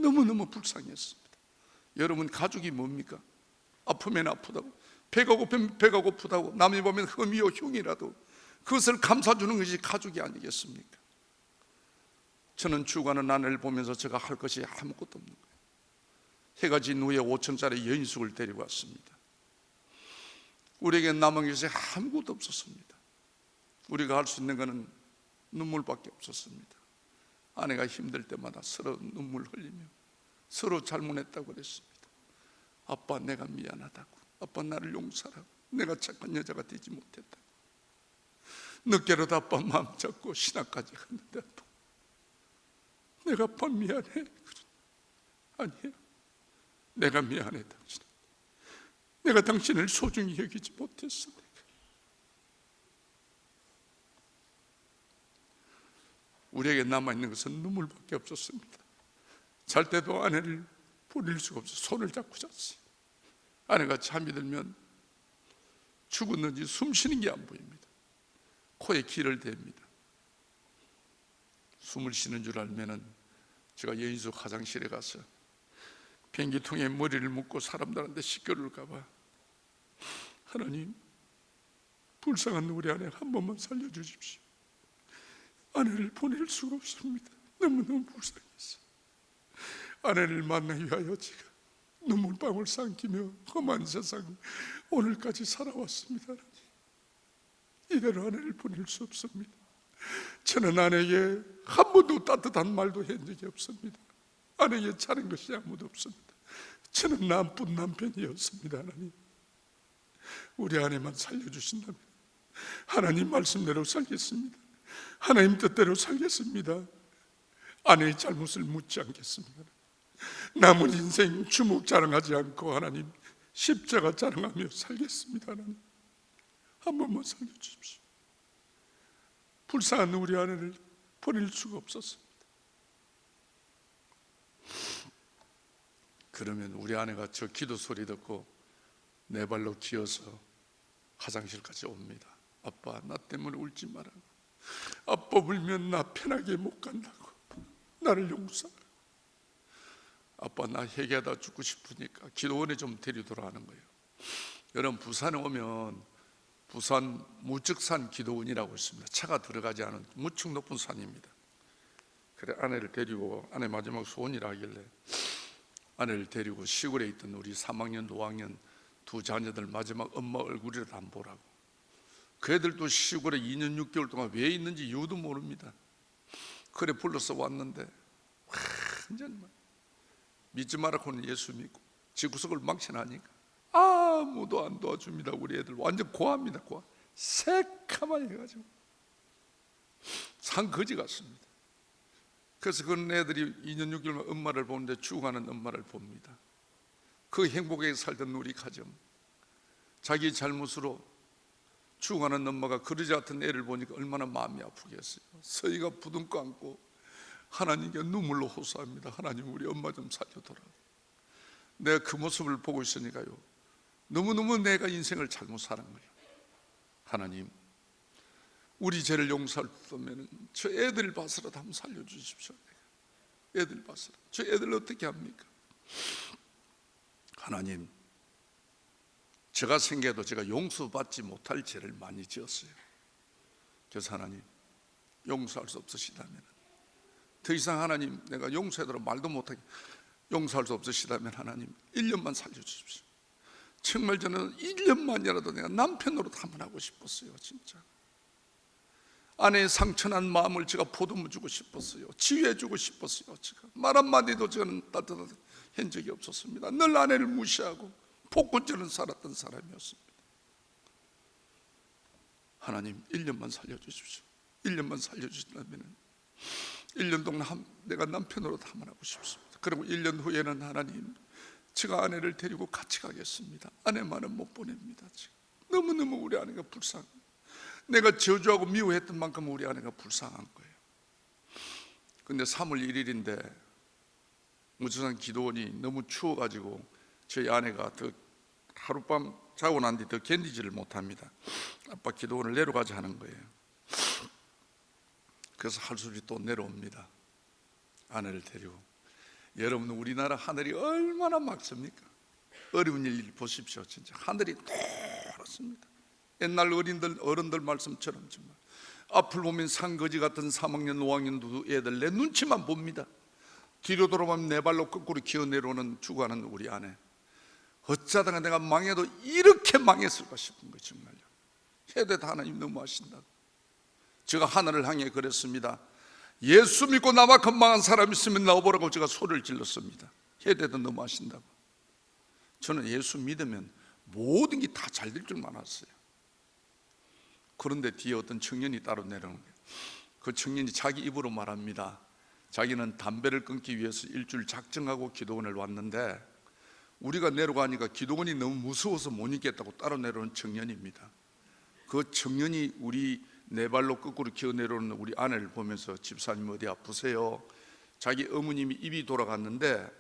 너무너무 불쌍했습니다. 여러분, 가족이 뭡니까? 아프면 아프다고, 배가 고프면 배가 고프다고, 남이 보면 흠이요 흉이라도 그것을 감싸주는 것이 가족이 아니겠습니까? 저는 죽어가는 아내를 보면서 제가 할 것이 아무것도 없는 거예요. 해가 진 후에 5천짜리 여인숙을 데리고 왔습니다. 우리에게 남은 것이 아무것도 없었습니다. 우리가 할 수 있는 것은 눈물밖에 없었습니다. 아내가 힘들 때마다 서로 눈물 흘리며 서로 잘못했다고 그랬습니다. 아빠, 내가 미안하다고. 아빠, 나를 용서하라고. 내가 착한 여자가 되지 못했다고. 늦게라도 아빠 마음 잡고 신학까지 갔는데 아빠, 내가 아빠 미안해. 아니에요. 내가 미안해. 당신, 내가 당신을 소중히 여기지 못했어. 우리에게 남아있는 것은 눈물밖에 없었습니다. 잘 때도 아내를 보낼 수가 없어 손을 잡고 잤어요. 아내가 잠이 들면 죽었는지 숨 쉬는 게 안 보입니다. 코에 기를 댑니다. 숨을 쉬는 줄 알면은 제가 여인숙 화장실에 가서 변기통에 머리를 묶고 사람들한테 시끄러울까 봐, 하나님, 불쌍한 우리 아내 한 번만 살려주십시오. 아내를 보낼 수가 없습니다. 너무너무 불쌍해서 아내를 만나기 위하여 제가 눈물방울 삼키며 험한 세상 오늘까지 살아왔습니다. 하나님, 이대로 아내를 보낼 수 없습니다. 저는 아내에게 한 번도 따뜻한 말도 한 적이 없습니다. 아내에게 차린 것이 아무도 없습니다. 저는 나쁜 남편이었습니다. 하나님, 우리 아내만 살려주신다면 하나님 말씀대로 살겠습니다. 하나님 뜻대로 살겠습니다. 아내의 잘못을 묻지 않겠습니다. 남은 인생 주먹 자랑하지 않고 하나님 십자가 자랑하며 살겠습니다. 하나님, 한 번만 살려주십시오. 불쌍한 우리 아내를 보낼 수가 없었습니다. 그러면 우리 아내가 저 기도 소리 듣고 내 발로 기어서 화장실까지 옵니다. 아빠, 나 때문에 울지 마라. 아빠 울면 나 편하게 못 간다고. 나를 용서하라. 아빠, 나 회개하다 죽고 싶으니까 기도원에 좀 데리도록 하는 거예요. 여러분, 부산에 오면 부산 무측산 기도원이라고 있습니다. 차가 들어가지 않은 무척 높은 산입니다. 그래 아내를 데리고, 아내 마지막 소원이라 하길래 아내를 데리고 시골에 있던 우리 3학년, 5학년 두 자녀들 마지막 엄마 얼굴이라도 안 보라고. 그 애들도 시골에 2년 6개월 동안 왜 있는지 이유도 모릅니다. 그래 불러서 왔는데 완전 믿지 마라고는 예수 믿고 집구석을 망신하니까 아무도 안 도와줍니다. 우리 애들 완전 고아입니다. 고아, 새카만 해가지고 산거지 같습니다. 그래서 그런 애들이 2년 6개월 엄마를 보는데 죽어가는 엄마를 봅니다. 그 행복하게 살던 우리 가정, 자기 잘못으로 죽어가는 엄마가 그러지 않던 애를 보니까 얼마나 마음이 아프겠어요. 서희가 부둥켜 안고 하나님께 눈물로 호소합니다. 하나님, 우리 엄마 좀 살려둬라. 내가 그 모습을 보고 있으니까요, 너무너무 내가 인생을 잘못 사는 거예요. 하나님, 우리 죄를 용서할 수 없으면 저 애들 봐서라도 한번 살려주십시오. 애들 봐서라도. 저 애들 어떻게 합니까? 하나님, 제가 생겨도 제가 용서받지 못할 죄를 많이 지었어요. 그래서 하나님, 용서할 수 없으시다면, 더 이상 하나님 내가 용서하도록 말도 못하게 용서할 수 없으시다면 하나님 1년만 살려주십시오. 정말 저는 1년만이라도 내가 남편으로 한번 하고 싶었어요. 진짜 아내의 상처난 마음을 제가 보듬어 주고 싶었어요. 치유해 주고 싶었어요. 제가 말 한마디도 저는 따뜻한 적이 없었습니다. 늘 아내를 무시하고 폭군처럼 살았던 사람이었습니다. 하나님 1년만 살려주십시오. 1년만 살려주신다면 1년 동안 내가 남편으로 한번 하고 싶습니다. 그리고 1년 후에는 하나님, 제가 아내를 데리고 같이 가겠습니다. 아내만은 못 보냅니다. 지금 너무너무 우리 아내가 불쌍해요. 내가 저주하고 미워했던 만큼 우리 아내가 불쌍한 거예요. 근데 3월 1일인데 무주산 기도원이 너무 추워가지고 저희 아내가 더 하룻밤 자고 난 뒤 더 견디지를 못합니다. 아빠 기도원을 내려가자 하는 거예요. 그래서 할 수 없이 또 내려옵니다. 아내를 데리고. 여러분, 우리나라 하늘이 얼마나 맑습니까? 어려운 일 보십시오. 진짜 하늘이 노랗습니다. 옛날 어른들 말씀처럼 정말 앞을 보면 산거지 같은 3학년 5학년 애들 내 눈치만 봅니다. 뒤로 돌아보면 내 발로 거꾸로 기어 내려오는 죽어가는 우리 아내. 어쩌다가 내가 망해도 이렇게 망했을까 싶은 거예요. 정말요. 해도 하나님 너무 하신다고. 제가 하늘을 향해 그랬습니다. 예수 믿고 나만큼 망한 사람 있으면 나와보라고 제가 소리를 질렀습니다. 해대도 너무 하신다고. 저는 예수 믿으면 모든 게 다 잘 될 줄만 알았어요. 그런데 뒤에 어떤 청년이 따로 내려오는 거예요. 그 청년이 자기 입으로 말합니다. 자기는 담배를 끊기 위해서 일주일 작정하고 기도원을 왔는데 우리가 내려가니까 기도원이 너무 무서워서 못 있겠다고 따로 내려온 청년입니다. 그 청년이 우리 네 발로 거꾸로 기어 내려오는 우리 아내를 보면서 집사님 어디 아프세요? 자기 어머님이 입이 돌아갔는데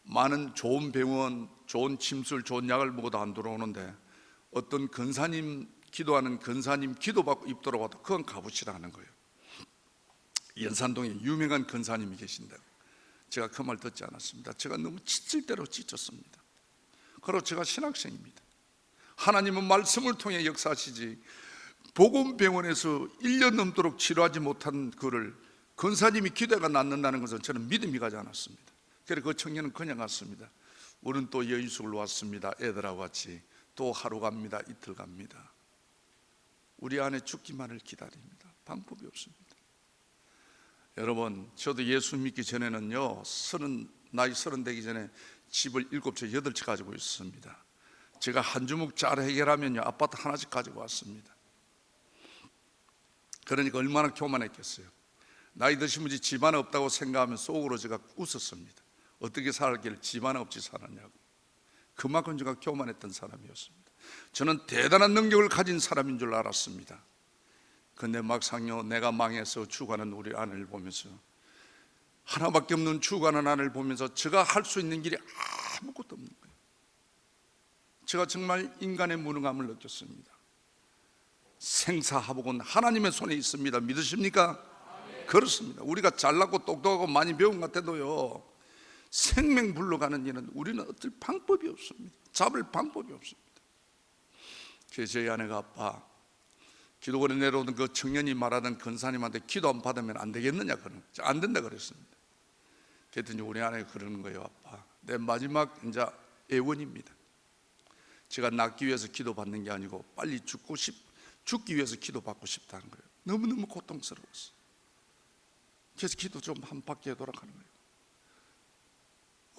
많은 좋은 병원, 좋은 침술, 좋은 약을 먹어도 안 돌아오는데 어떤 근사님, 기도하는 근사님 기도받고 입 돌아와도 그건 가보시라 하는 거예요. 연산동에 유명한 근사님이 계신다고. 제가 그 말 듣지 않았습니다. 제가 너무 지칠 대로 지쳤습니다. 그리고 제가 신학생입니다. 하나님은 말씀을 통해 역사하시지 보건병원에서 1년 넘도록 치료하지 못한 그를 근사님이 기도가 낫는다는 것은 저는 믿음이 가지 않았습니다. 그래서 그 청년은 그냥 갔습니다. 우리는 또 여인숙을 왔습니다. 애들하고 같이 또 하루 갑니다. 이틀 갑니다. 우리 아내 죽기만을 기다립니다. 방법이 없습니다. 여러분, 저도 예수 믿기 전에는요, 나이 30 되기 전에 집을 7채, 8채 가지고 있었습니다. 제가 한 주먹 잘 해결하면요, 아파트 하나씩 가지고 왔습니다. 그러니까 얼마나 교만했겠어요. 나이 드신 분이 집 하나 없다고 생각하면 속으로 제가 웃었습니다. 어떻게 살길 집 하나 없이 살았냐고. 그만큼 제가 교만했던 사람이었습니다. 저는 대단한 능력을 가진 사람인 줄 알았습니다. 근데 막상요, 내가 망해서 죽어가는 우리 아내를 보면서, 하나밖에 없는 죽어가는 아내를 보면서 제가 할 수 있는 길이 아무것도 없는 거예요. 제가 정말 인간의 무능함을 느꼈습니다. 생사화복은 하나님의 손에 있습니다. 믿으십니까? 그렇습니다. 우리가 잘나고 똑똑하고 많이 배운 것 같아도요, 생명 불러가는 일은 우리는 어쩔 방법이 없습니다. 잡을 방법이 없습니다. 그래서 저희 아내가 아빠, 기도원에 내려오던 그 청년이 말하던 근사님한테 기도 안 받으면 안 되겠느냐, 그러는 안 된다 그랬습니다. 그랬더니 우리 아내가 그러는 거예요. 아빠, 내 마지막 이제 애원입니다. 제가 낫기 위해서 기도 받는 게 아니고 빨리 죽기 위해서 기도 받고 싶다는 거예요. 너무너무 고통스러웠어요. 그래서 기도 좀 한 바퀴 돌아가는 거예요.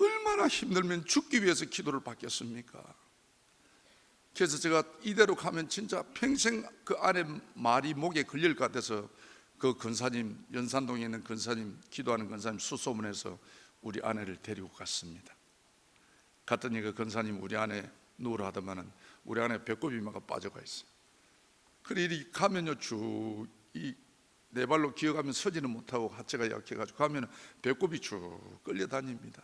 얼마나 힘들면 죽기 위해서 기도를 받겠습니까? 그래서 제가 이대로 가면 진짜 평생 그 안에 말이 목에 걸릴 것 같아서 그 근사님, 연산동에 있는 근사님, 기도하는 근사님 수소문해서 우리 아내를 데리고 갔습니다. 갔더니 그 근사님 우리 아내 누우라 하더만은 우리 아내 배꼽이 막 빠져가 있어요. 그래 이리 가면요, 쭉 이 네 발로 기어가면 서지는 못하고 하체가 약해가지고 가면은 배꼽이 쭉 끌려다닙니다.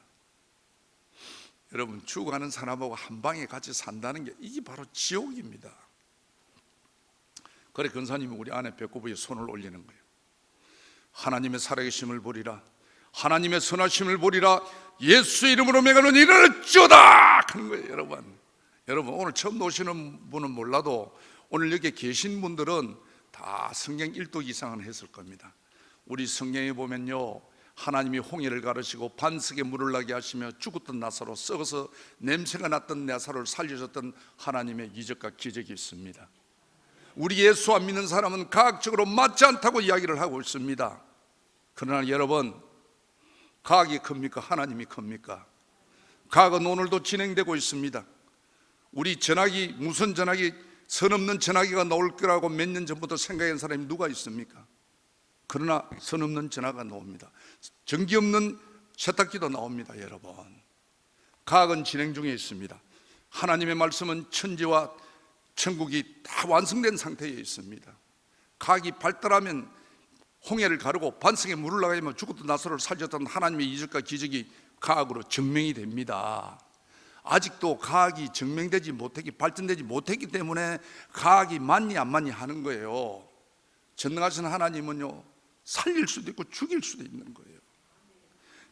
여러분, 죽어가는 사람하고 한 방에 같이 산다는 게 이게 바로 지옥입니다. 그래 권사님이 우리 아내 배꼽에 손을 올리는 거예요. 하나님의 살아계심을 보리라, 하나님의 선하심을 보리라, 예수의 이름으로 명하는 일어날지어다 하는 거예요. 여러분 오늘 처음 오시는 분은 몰라도 오늘 여기 계신 분들은 다 성경 1독 이상은 했을 겁니다. 우리 성경에 보면요, 하나님이 홍해를 가르시고 반석에 물을 나게 하시며 죽었던 나사로, 썩어서 냄새가 났던 나사로를 살려줬던 하나님의 이적과 기적이 있습니다. 우리 예수 안 믿는 사람은 과학적으로 맞지 않다고 이야기를 하고 있습니다. 그러나 여러분, 과학이 큽니까? 하나님이 큽니까? 과학은 오늘도 진행되고 있습니다. 우리 전화기, 무선 전화기, 선 없는 전화기가 나올 거라고 몇 년 전부터 생각한 사람이 누가 있습니까? 그러나 선 없는 전화가 나옵니다. 전기 없는 세탁기도 나옵니다. 여러분, 과학은 진행 중에 있습니다. 하나님의 말씀은 천지와 천국이 다 완성된 상태에 있습니다. 과학이 발달하면 홍해를 가르고 반석에 물을 나가면 죽었던 나사로를 살렸던 하나님의 이적과 기적이 과학으로 증명이 됩니다. 아직도 과학이 증명되지 못했기, 발전되지 못했기 때문에 과학이 맞니 안 맞니 하는 거예요. 전능하신 하나님은요, 살릴 수도 있고 죽일 수도 있는 거예요.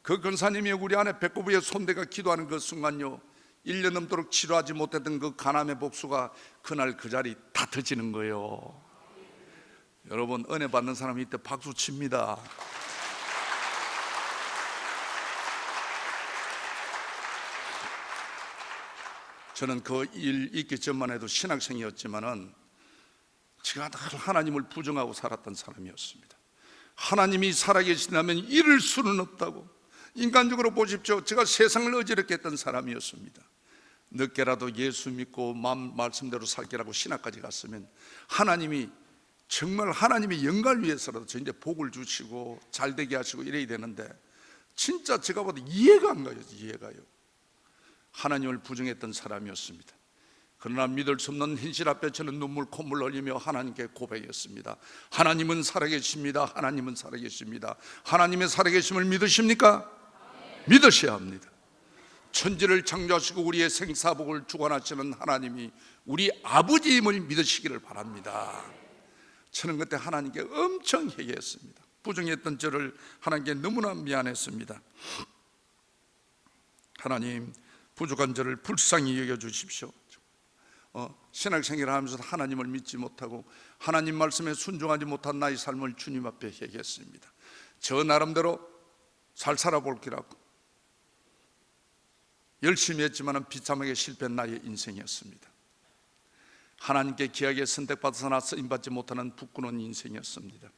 그 권사님이 우리 아내 배꼽 위에 손대가 기도하는 그 순간요, 1년 넘도록 치료하지 못했던 그 간암의 복수가 그날 그 자리 다 터지는 거예요. 여러분, 은혜 받는 사람이 이때 박수 칩니다. 저는 그 일 있기 전만 해도 신학생이었지만은 제가 하나님을 부정하고 살았던 사람이었습니다. 하나님이 살아계신다면 이룰 수는 없다고, 인간적으로 보십시오, 제가 세상을 어지럽게 했던 사람이었습니다. 늦게라도 예수 믿고 말씀대로 살게라고 신학까지 갔으면 하나님이 정말 하나님의 영광을 위해서라도 저한테 복을 주시고 잘되게 하시고 이래야 되는데, 진짜 제가 봐도 이해가 안 가요. 이해가요. 하나님을 부정했던 사람이었습니다. 그러나 믿을 수 없는 현실 앞에 저는 눈물 콧물 흘리며 하나님께 고백했습니다. 하나님은 살아계십니다. 하나님은 살아계십니다. 하나님의 살아계심을 믿으십니까? 믿으셔야 합니다. 천지를 창조하시고 우리의 생사복을 주관하시는 하나님이 우리 아버지임을 믿으시기를 바랍니다. 저는 그때 하나님께 엄청 회개했습니다. 부정했던 저를 하나님께 너무나 미안했습니다. 하나님, 부족한 저를 불쌍히 여겨주십시오. 신학생활을 하면서 하나님을 믿지 못하고 하나님 말씀에 순종하지 못한 나의 삶을 주님 앞에 회개했습니다. 저 나름대로 잘 살아볼기라고 열심히 했지만 비참하게 실패한 나의 인생이었습니다. 하나님께 귀하게 선택받아서나 쓰임받지 못하는 부끄러운 인생이었습니다.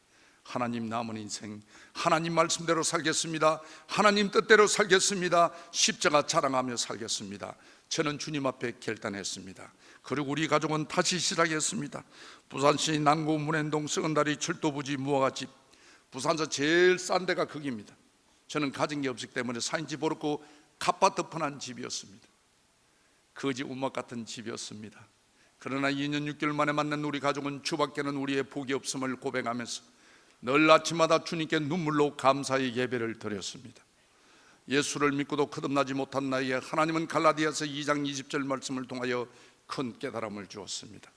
하나님 남은 인생, 하나님 말씀대로 살겠습니다. 하나님 뜻대로 살겠습니다. 십자가 자랑하며 살겠습니다. 저는 주님 앞에 결단했습니다. 그리고 우리 가족은 다시 시작했습니다. 부산시 남구 문현동 썩은다리 철도부지 무화과집, 부산서 제일 싼 데가 거기입니다. 저는 가진 게 없기 때문에 4인집 어렵고 갓바트 펀한 집이었습니다. 거지 운막 같은 집이었습니다. 그러나 2년 6개월 만에 만난 우리 가족은 주밖에는 우리의 복이 없음을 고백하면서 늘 아침마다 주님께 눈물로 감사의 예배를 드렸습니다. 예수를 믿고도 거듭나지 못한 나에게 하나님은 갈라디아서 2장 20절 말씀을 통하여 큰 깨달음을 주었습니다.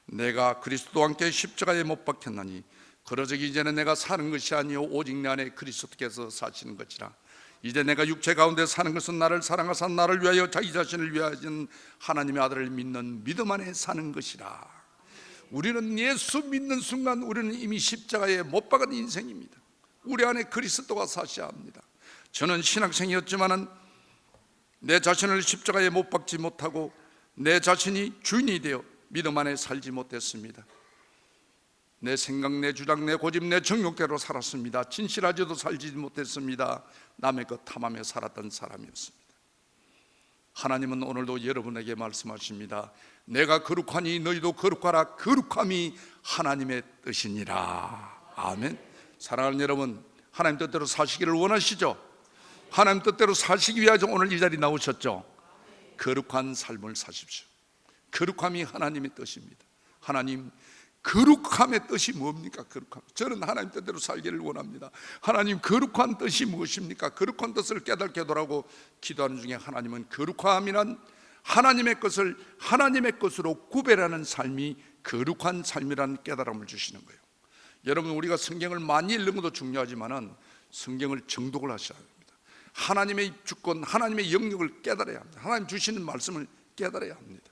내가 그리스도와 함께 십자가에 못 박혔나니 그러저기 이제는 내가 사는 것이 아니요 오직 내 안에 그리스도께서 사시는 것이라. 이제 내가 육체 가운데 사는 것은 나를 사랑하사 나를 위하여 자기 자신을 위하신 하나님의 아들을 믿는 믿음 안에 사는 것이라. 우리는 예수 믿는 순간 우리는 이미 십자가에 못 박은 인생입니다. 우리 안에 그리스도가 사셔야 합니다. 저는 신학생이었지만은 내 자신을 십자가에 못 박지 못하고 내 자신이 주인이 되어 믿음 안에 살지 못했습니다. 내 생각, 내 주장, 내 고집, 내 정욕대로 살았습니다. 진실하지도 살지 못했습니다. 남의 것 탐하며 살았던 사람이었습니다. 하나님은 오늘도 여러분에게 말씀하십니다. 내가 거룩하니 너희도 거룩하라. 거룩함이 하나님의 뜻이니라. 아멘. 사랑하는 여러분, 하나님 뜻대로 사시기를 원하시죠? 하나님 뜻대로 사시기 위해서 오늘 이 자리에 나오셨죠? 거룩한 삶을 사십시오. 거룩함이 하나님의 뜻입니다. 하나님, 거룩함의 뜻이 뭡니까? 거룩함. 저는 하나님 뜻대로 살기를 원합니다. 하나님, 거룩한 뜻이 무엇입니까? 거룩한 뜻을 깨닫게 해달라고 기도하는 중에 하나님은 거룩함이란 하나님의 것을 하나님의 것으로 구별하는 삶이 거룩한 삶이라는 깨달음을 주시는 거예요. 여러분, 우리가 성경을 많이 읽는 것도 중요하지만 성경을 정독을 하셔야 합니다. 하나님의 주권, 하나님의 영역을 깨달아야 합니다. 하나님 주시는 말씀을 깨달아야 합니다.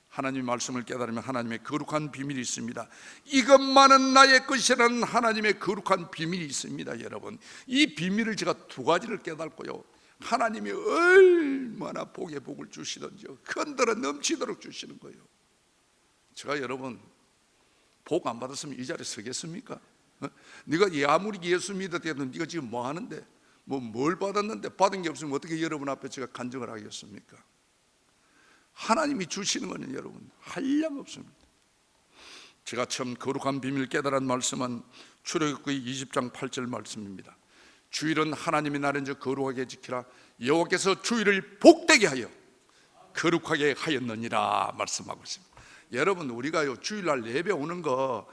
하나님의 말씀을 깨달으면 하나님의 거룩한 비밀이 있습니다. 이것만은 나의 것이라는 하나님의 거룩한 비밀이 있습니다. 여러분, 이 비밀을 제가 두 가지를 깨닫고요, 하나님이 얼마나 복에 복을 주시던지요, 건드려 넘치도록 주시는 거예요. 제가 여러분, 복 안 받았으면 이 자리에 서겠습니까? 네가 아무리 예수 믿었대도 네가 지금 뭐 하는데, 뭘 받았는데, 받은 게 없으면 어떻게 여러분 앞에 제가 간증을 하겠습니까? 하나님이 주시는 것은 여러분 한량 없습니다. 제가 처음 거룩한 비밀 깨달은 말씀은 출애굽기 20장 8절 말씀입니다. 주일은 하나님의 날인즉 거룩하게 지키라. 여호와께서 주일을 복되게 하여 거룩하게 하였느니라 말씀하고 있습니다. 여러분, 우리가요 주일날 예배 오는 거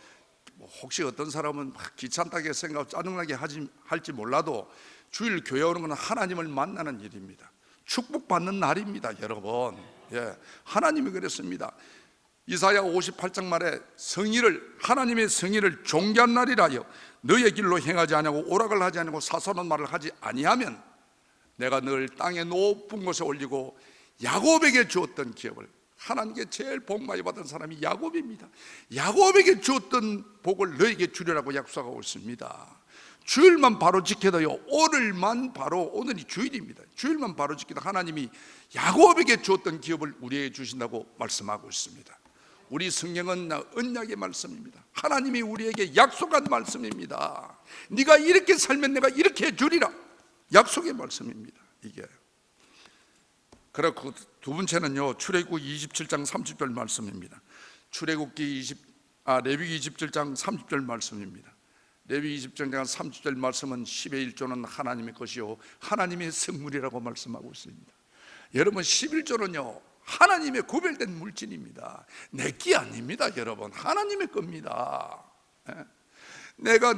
혹시 어떤 사람은 막 귀찮다게 생각하고 짜증나게 할지 몰라도 주일 교회 오는 건 하나님을 만나는 일입니다. 축복받는 날입니다. 여러분, 하나님이 그랬습니다. 이사야 58장 말에 하나님의 성의를 존귀한 날이라 하여 너의 길로 행하지 아니하고 오락을 하지 아니하고 사소한 말을 하지 아니하면 내가 늘 땅의 높은 곳에 올리고 야곱에게 주었던 기업을, 하나님께 제일 복 많이 받은 사람이 야곱입니다. 야곱에게 주었던 복을 너에게 주리라고 약속하고 있습니다. 주일만 바로 지켜도요, 오늘이 주일입니다. 주일만 바로 지켜도 하나님이 야곱에게 주었던 기업을 우리에게 주신다고 말씀하고 있습니다. 우리 성경은 언약의 말씀입니다. 하나님이 우리에게 약속한 말씀입니다. 네가 이렇게 살면 내가 이렇게 해주리라, 약속의 말씀입니다. 이게. 그리고 두 번째는요, 출애굽기 27장 30절 말씀입니다. 레위기 27장 30절 말씀입니다. 레위기 20장 30절 말씀은 10의 1조는 하나님의 것이요 하나님의 성물이라고 말씀하고 있습니다. 여러분, 11조는요 하나님의 구별된 물질입니다. 내게 아닙니다. 여러분, 하나님의 겁니다. 내가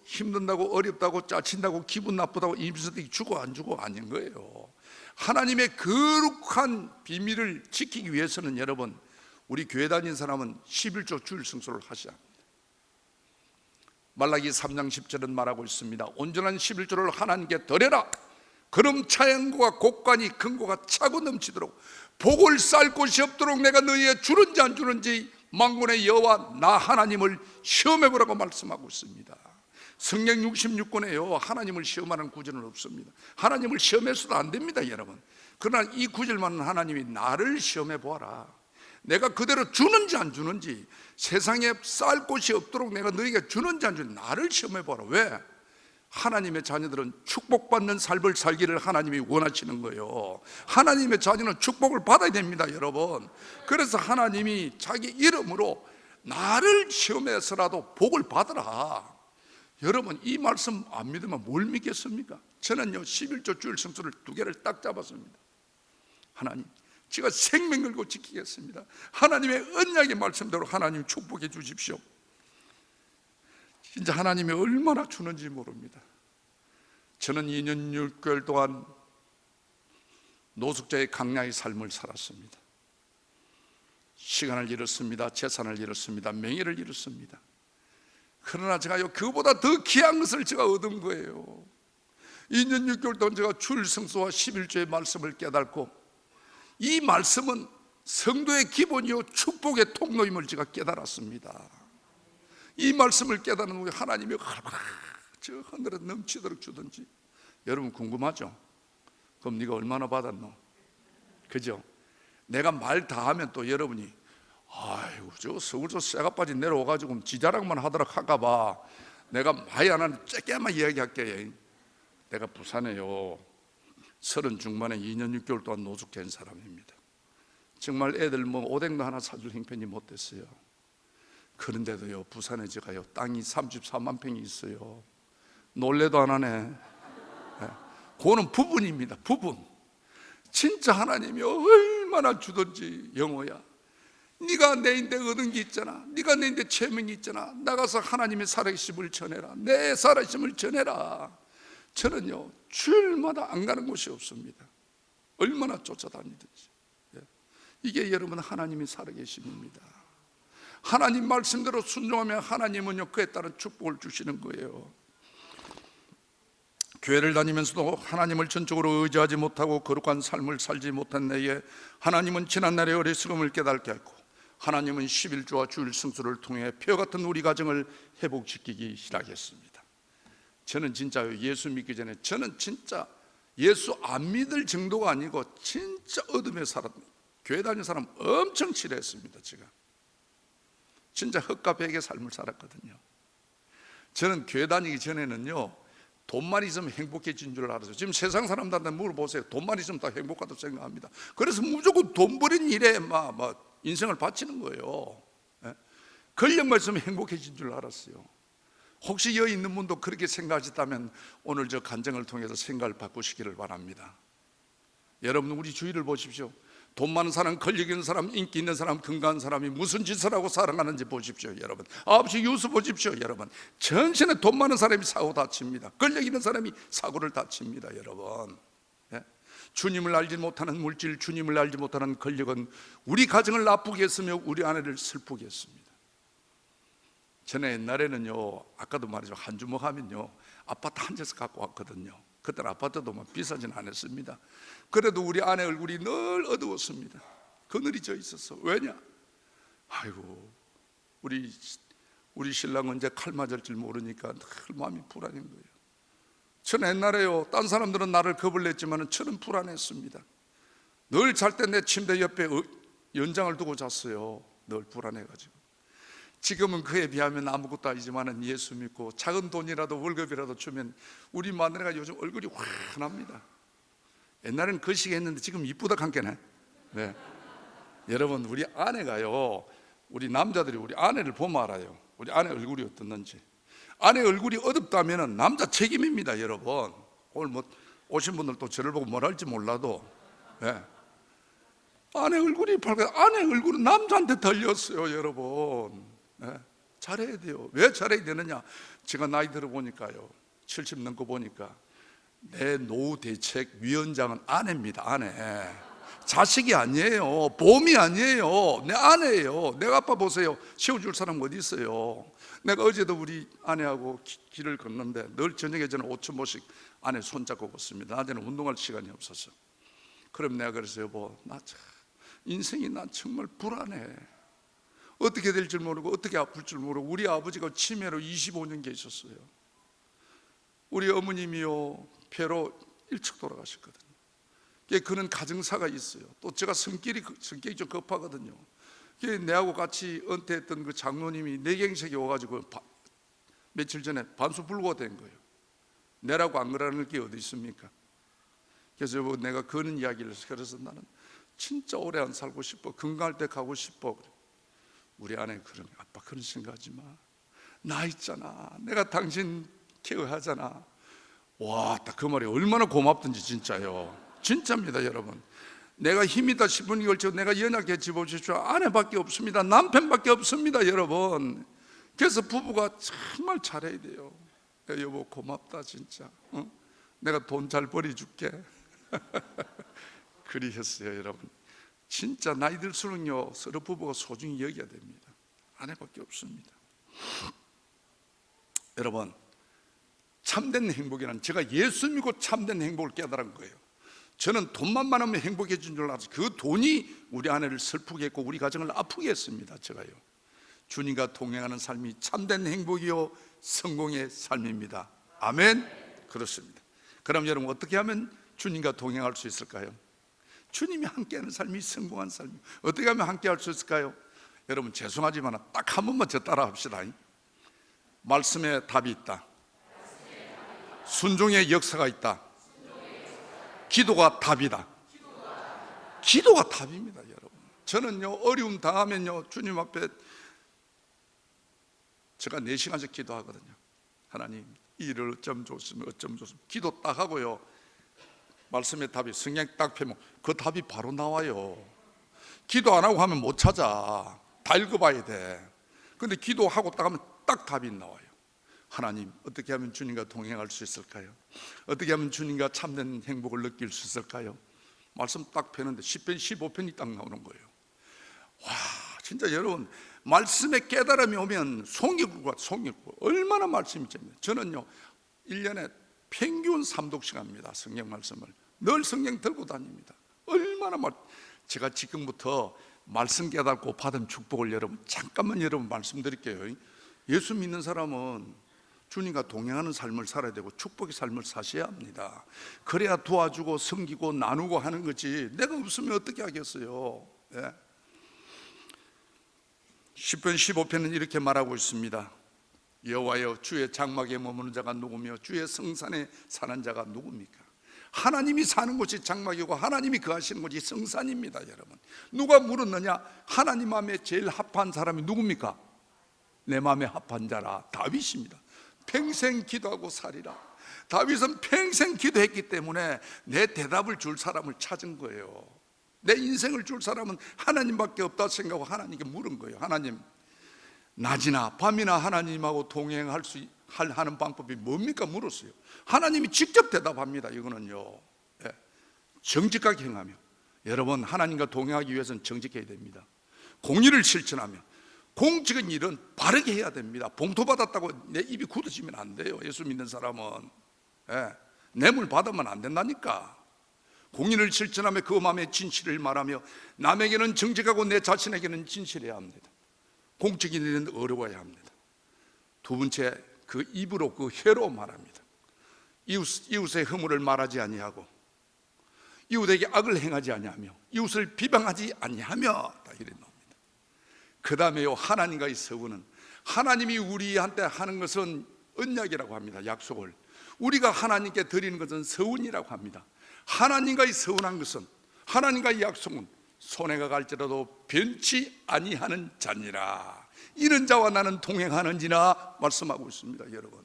힘든다고 어렵다고 짜친다고 기분 나쁘다고 임수들이 주고 안 주고 아닌 거예요. 하나님의 거룩한 비밀을 지키기 위해서는 여러분, 우리 교회 다닌 사람은 11조 주일 성수를 하셔야 합니다. 말라기 3장 10절은 말하고 있습니다. 온전한 11조를 하나님께 드려라. 그럼 차양고가 곡간이 근고가 차고 넘치도록 복을 쌓을 곳이 없도록 내가 너희에 주는지 안 주는지 만군의 여호와 나 하나님을 시험해보라고 말씀하고 있습니다. 성경 66권에요 하나님을 시험하는 구절은 없습니다. 하나님을 시험해서도 안 됩니다, 여러분. 그러나 이 구절만은 하나님이 나를 시험해 보아라. 내가 그대로 주는지 안 주는지, 세상에 쌓을 곳이 없도록 내가 너희에게 주는지 안 주는지 나를 시험해 보아라. 왜? 하나님의 자녀들은 축복받는 삶을 살기를 하나님이 원하시는 거예요. 하나님의 자녀는 축복을 받아야 됩니다, 여러분. 그래서 하나님이 자기 이름으로 나를 시험해서라도 복을 받으라. 여러분, 이 말씀 안 믿으면 뭘 믿겠습니까? 저는요 11조 주일 성수를 두 개를 딱 잡았습니다. 하나님, 제가 생명 걸고 지키겠습니다. 하나님의 언약의 말씀대로 하나님 축복해 주십시오. 진짜 하나님이 얼마나 주는지 모릅니다. 저는 2년 6개월 동안 노숙자의 강야의 삶을 살았습니다. 시간을 잃었습니다. 재산을 잃었습니다. 명예를 잃었습니다. 그러나 제가요 그보다 더 귀한 것을 제가 얻은 거예요. 2년 6개월 동안 제가 주일 성수와 11조의 말씀을 깨닫고, 이 말씀은 성도의 기본이요 축복의 통로임을 제가 깨달았습니다. 이 말씀을 깨달은 후에 하나님이 저 하늘에 넘치도록 주든지. 여러분 궁금하죠? 그럼 네가 얼마나 받았노? 그죠? 내가 말 다 하면 또 여러분이 아이고 저 서울서 쇠가빠지 내려와가지고 지자랑만 하도록 할까봐 내가 많이 안 하는 짧게만 이야기할게. 내가 부산에요 30 중반에 2년 6개월 동안 노숙된 사람입니다. 정말 애들 오뎅도 하나 사줄 형편이 못 됐어요. 그런데도요 부산에 제가요 땅이 34만 평이 있어요. 놀래도 안 하네. 그거는 부분입니다. 부분. 진짜 하나님이 얼마나 주든지. 영호야, 네가 내 인데 얻은 게 있잖아. 네가 내 인데 체면이 있잖아. 나가서 하나님의 살아계심을 전해라. 내 살아계심을 전해라. 저는요 주일마다 안 가는 곳이 없습니다. 얼마나 쫓아다니든지. 이게 여러분 하나님의 살아계심입니다. 하나님 말씀대로 순종하면 하나님은요 그에 따른 축복을 주시는 거예요. 교회를 다니면서도 하나님을 전적으로 의지하지 못하고 거룩한 삶을 살지 못한 내에 하나님은 지난날의 어리석음을 깨닫게 했고, 하나님은 11조와 주일 성수를 통해 표 같은 우리 가정을 회복시키기 시작했습니다. 저는 진짜 예수 믿기 전에 저는 진짜 예수 안 믿을 정도가 아니고 진짜 어둠에 살았던, 교회 다니는 사람 엄청 싫어했습니다. 제가 진짜 흙과 백의 삶을 살았거든요. 저는 교회 다니기 전에는요 돈만 있으면 행복해진 줄 알았어요. 지금 세상 사람들한테 물어보세요. 돈만 있으면 다 행복하다고 생각합니다. 그래서 무조건 돈 버린 일에 막 인생을 바치는 거예요. 권력만 있으면 행복해진 줄 알았어요. 혹시 여기 있는 분도 그렇게 생각하셨다면 오늘 저 간증을 통해서 생각을 바꾸시기를 바랍니다. 여러분 우리 주위를 보십시오. 돈 많은 사람, 권력 있는 사람, 인기 있는 사람, 건강한 사람이 무슨 짓을 하고 살아가는지 보십시오. 여러분 아버지 뉴스 보십시오. 여러분 전신에 돈 많은 사람이 사고 다칩니다. 권력 있는 사람이 사고를 다칩니다. 여러분 주님을 알지 못하는 물질, 주님을 알지 못하는 권력은 우리 가정을 나쁘게 했으며 우리 아내를 슬프게 했습니다. 전에 옛날에는요 아까도 말했죠, 한 주먹 하면요 아파트 한 채서 갖고 왔거든요. 그때는 아파트도 뭐 비싸진 않았습니다. 그래도 우리 아내 얼굴이 늘 어두웠습니다. 그늘이 져 있었어. 왜냐? 아이고 우리 신랑은 이제 칼 맞을 줄 모르니까 늘 마음이 불안한 거예요. 저는 옛날에요 딴 사람들은 나를 겁을 냈지만 저는 불안했습니다. 늘 잘 때 내 침대 옆에 연장을 두고 잤어요. 늘 불안해가지고. 지금은 그에 비하면 아무것도 아니지만 예수 믿고 작은 돈이라도 월급이라도 주면 우리 마누라가 요즘 얼굴이 환합니다. 옛날에는 거시기 했는데 지금 이쁘다 한게네. 네. 여러분 우리 아내가요, 우리 남자들이 우리 아내를 보면 알아요. 우리 아내 얼굴이 어떻는지. 아내 얼굴이 어둡다면 남자 책임입니다. 여러분 오늘 뭐 오신 분들도 저를 보고 뭘 할지 몰라도 네. 아내 얼굴이 밝아요. 아내 얼굴은 남자한테 덜렸어요. 여러분 잘해야 돼요. 왜 잘해야 되느냐? 제가 나이 들어보니까요 70 넘고 보니까 내 노후 대책 위원장은 아내입니다. 아내. 자식이 아니에요. 보험이 아니에요. 내 아내예요. 내가 아빠 보세요. 채워줄 사람 어디 있어요? 내가 어제도 우리 아내하고 길을 걷는데 늘 저녁에 저는 5,000보씩 아내 손잡고 걷습니다. 낮에는 운동할 시간이 없어서. 그럼 내가 그래서 여보 나 참 인생이 난 정말 불안해. 어떻게 될 줄 모르고 어떻게 아플 줄 모르고. 우리 아버지가 치매로 25년 계셨어요. 우리 어머님이요 폐로 일찍 돌아가셨거든요. 그는 가정사가 있어요. 또 제가 성격이 좀 급하거든요. 내하고 같이 은퇴했던 그 장로님이 뇌경색이 와가지고 며칠 전에 반수불구가 된 거예요. 내라고 안 그러는 게 어디 있습니까? 그래서 여보 내가 그런 이야기를 해서 그래서 나는 진짜 오래 안 살고 싶어. 건강할 때 가고 싶어. 우리 아내 그런 아빠 그런 생각하지 마. 나 있잖아. 내가 당신 케어하잖아. 와, 딱 그 말이 얼마나 고맙든지 진짜요. 진짜입니다, 여러분. 내가 힘이다 싶은 걸 내가 연약해 보십시오. 아내밖에 없습니다. 남편밖에 없습니다, 여러분. 그래서 부부가 정말 잘해야 돼요. 여보 고맙다 진짜. 내가 돈 잘 벌어줄게. 그리 했어요, 여러분. 진짜 나이 들수록요 서로 부부가 소중히 여겨야 됩니다. 아내밖에 없습니다. 여러분 참된 행복이란 제가 예수 믿고 참된 행복을 깨달은 거예요. 저는 돈만 많으면 행복해진 줄 알았어요. 그 돈이 우리 아내를 슬프게 했고 우리 가정을 아프게 했습니다. 제가요 주님과 동행하는 삶이 참된 행복이요 성공의 삶입니다. 아멘. 그렇습니다. 그럼 여러분 어떻게 하면 주님과 동행할 수 있을까요? 주님이 함께하는 삶이 성공한 삶이에요. 어떻게 하면 함께할 수 있을까요? 여러분 죄송하지만 딱 한 번만 저 따라 합시다. 말씀에 답이 있다. 순종의 역사가 있다. 기도가 답이다. 기도가 답입니다, 여러분. 저는요 어려움 당하면요 주님 앞에 제가 4시간씩 기도하거든요. 하나님 이 일을 어쩜 좋으면 어쩜 좋으면 기도 딱 하고요 말씀의 답이 성경 딱 펴면 그 답이 바로 나와요. 기도 안 하고 하면 못 찾아. 다 읽어봐야 돼. 근데 기도하고 딱 하면 딱 답이 나와요. 하나님, 어떻게 하면 주님과 동행할 수 있을까요? 어떻게 하면 주님과 참된 행복을 느낄 수 있을까요? 말씀 딱 펴는데 10편 15편이 딱 나오는 거예요. 와, 진짜 여러분, 말씀에 깨달음이 오면 송이구가 송이구. 얼마나 말씀이 재밌어요. 저는요 1년에 평균 3독씩 합니다. 성경 말씀을 늘 성경 들고 다닙니다. 얼마나 제가 지금부터 말씀 깨닫고 받은 축복을 여러분 잠깐만 여러분 말씀드릴게요. 예수 믿는 사람은 주님과 동행하는 삶을 살아야 되고 축복의 삶을 사셔야 합니다. 그래야 도와주고 섬기고 나누고 하는 거지 내가 없으면 어떻게 하겠어요. 예. 10편 15편은 이렇게 말하고 있습니다. 여호와여, 주의 장막에 머무는 자가 누구며 주의 성산에 사는 자가 누굽니까? 하나님이 사는 곳이 장막이고 하나님이 거하시는 곳이 성산입니다. 여러분, 누가 물었느냐? 하나님 마음에 제일 합한 사람이 누굽니까? 내 마음에 합한 자라 다윗입니다. 평생 기도하고 살이라. 다윗은 평생 기도했기 때문에 내 대답을 줄 사람을 찾은 거예요. 내 인생을 줄 사람은 하나님밖에 없다 생각하고 하나님께 물은 거예요. 하나님, 낮이나 밤이나 하나님하고 동행할 수 하는 방법이 뭡니까? 물었어요. 하나님이 직접 대답합니다. 이거는요, 예. 정직하게 행하며. 여러분, 하나님과 동행하기 위해서는 정직해야 됩니다. 공의를 실천하며. 공적인 일은 바르게 해야 됩니다. 봉투 받았다고 내 입이 굳어지면 안 돼요. 예수 믿는 사람은, 예. 뇌물 받으면 안 된다니까. 공의를 실천하며 그 마음의 진실을 말하며 남에게는 정직하고 내 자신에게는 진실해야 합니다. 공적인 일은 어려워야 합니다. 두 번째, 그 입으로 그 혀로 말합니다. 이웃의 허물을 말하지 아니하고 이웃에게 악을 행하지 아니하며 이웃을 비방하지 아니하며 다 이래 나옵니다. 그 다음에요, 하나님과의 서원은 하나님이 우리한테 하는 것은 언약이라고 합니다. 약속을 우리가 하나님께 드리는 것은 서원이라고 합니다. 하나님과의 서원한 것은, 하나님과의 약속은 손해가 갈지라도 변치 아니하는 자니라. 이런 자와 나는 동행하는지나 말씀하고 있습니다. 여러분,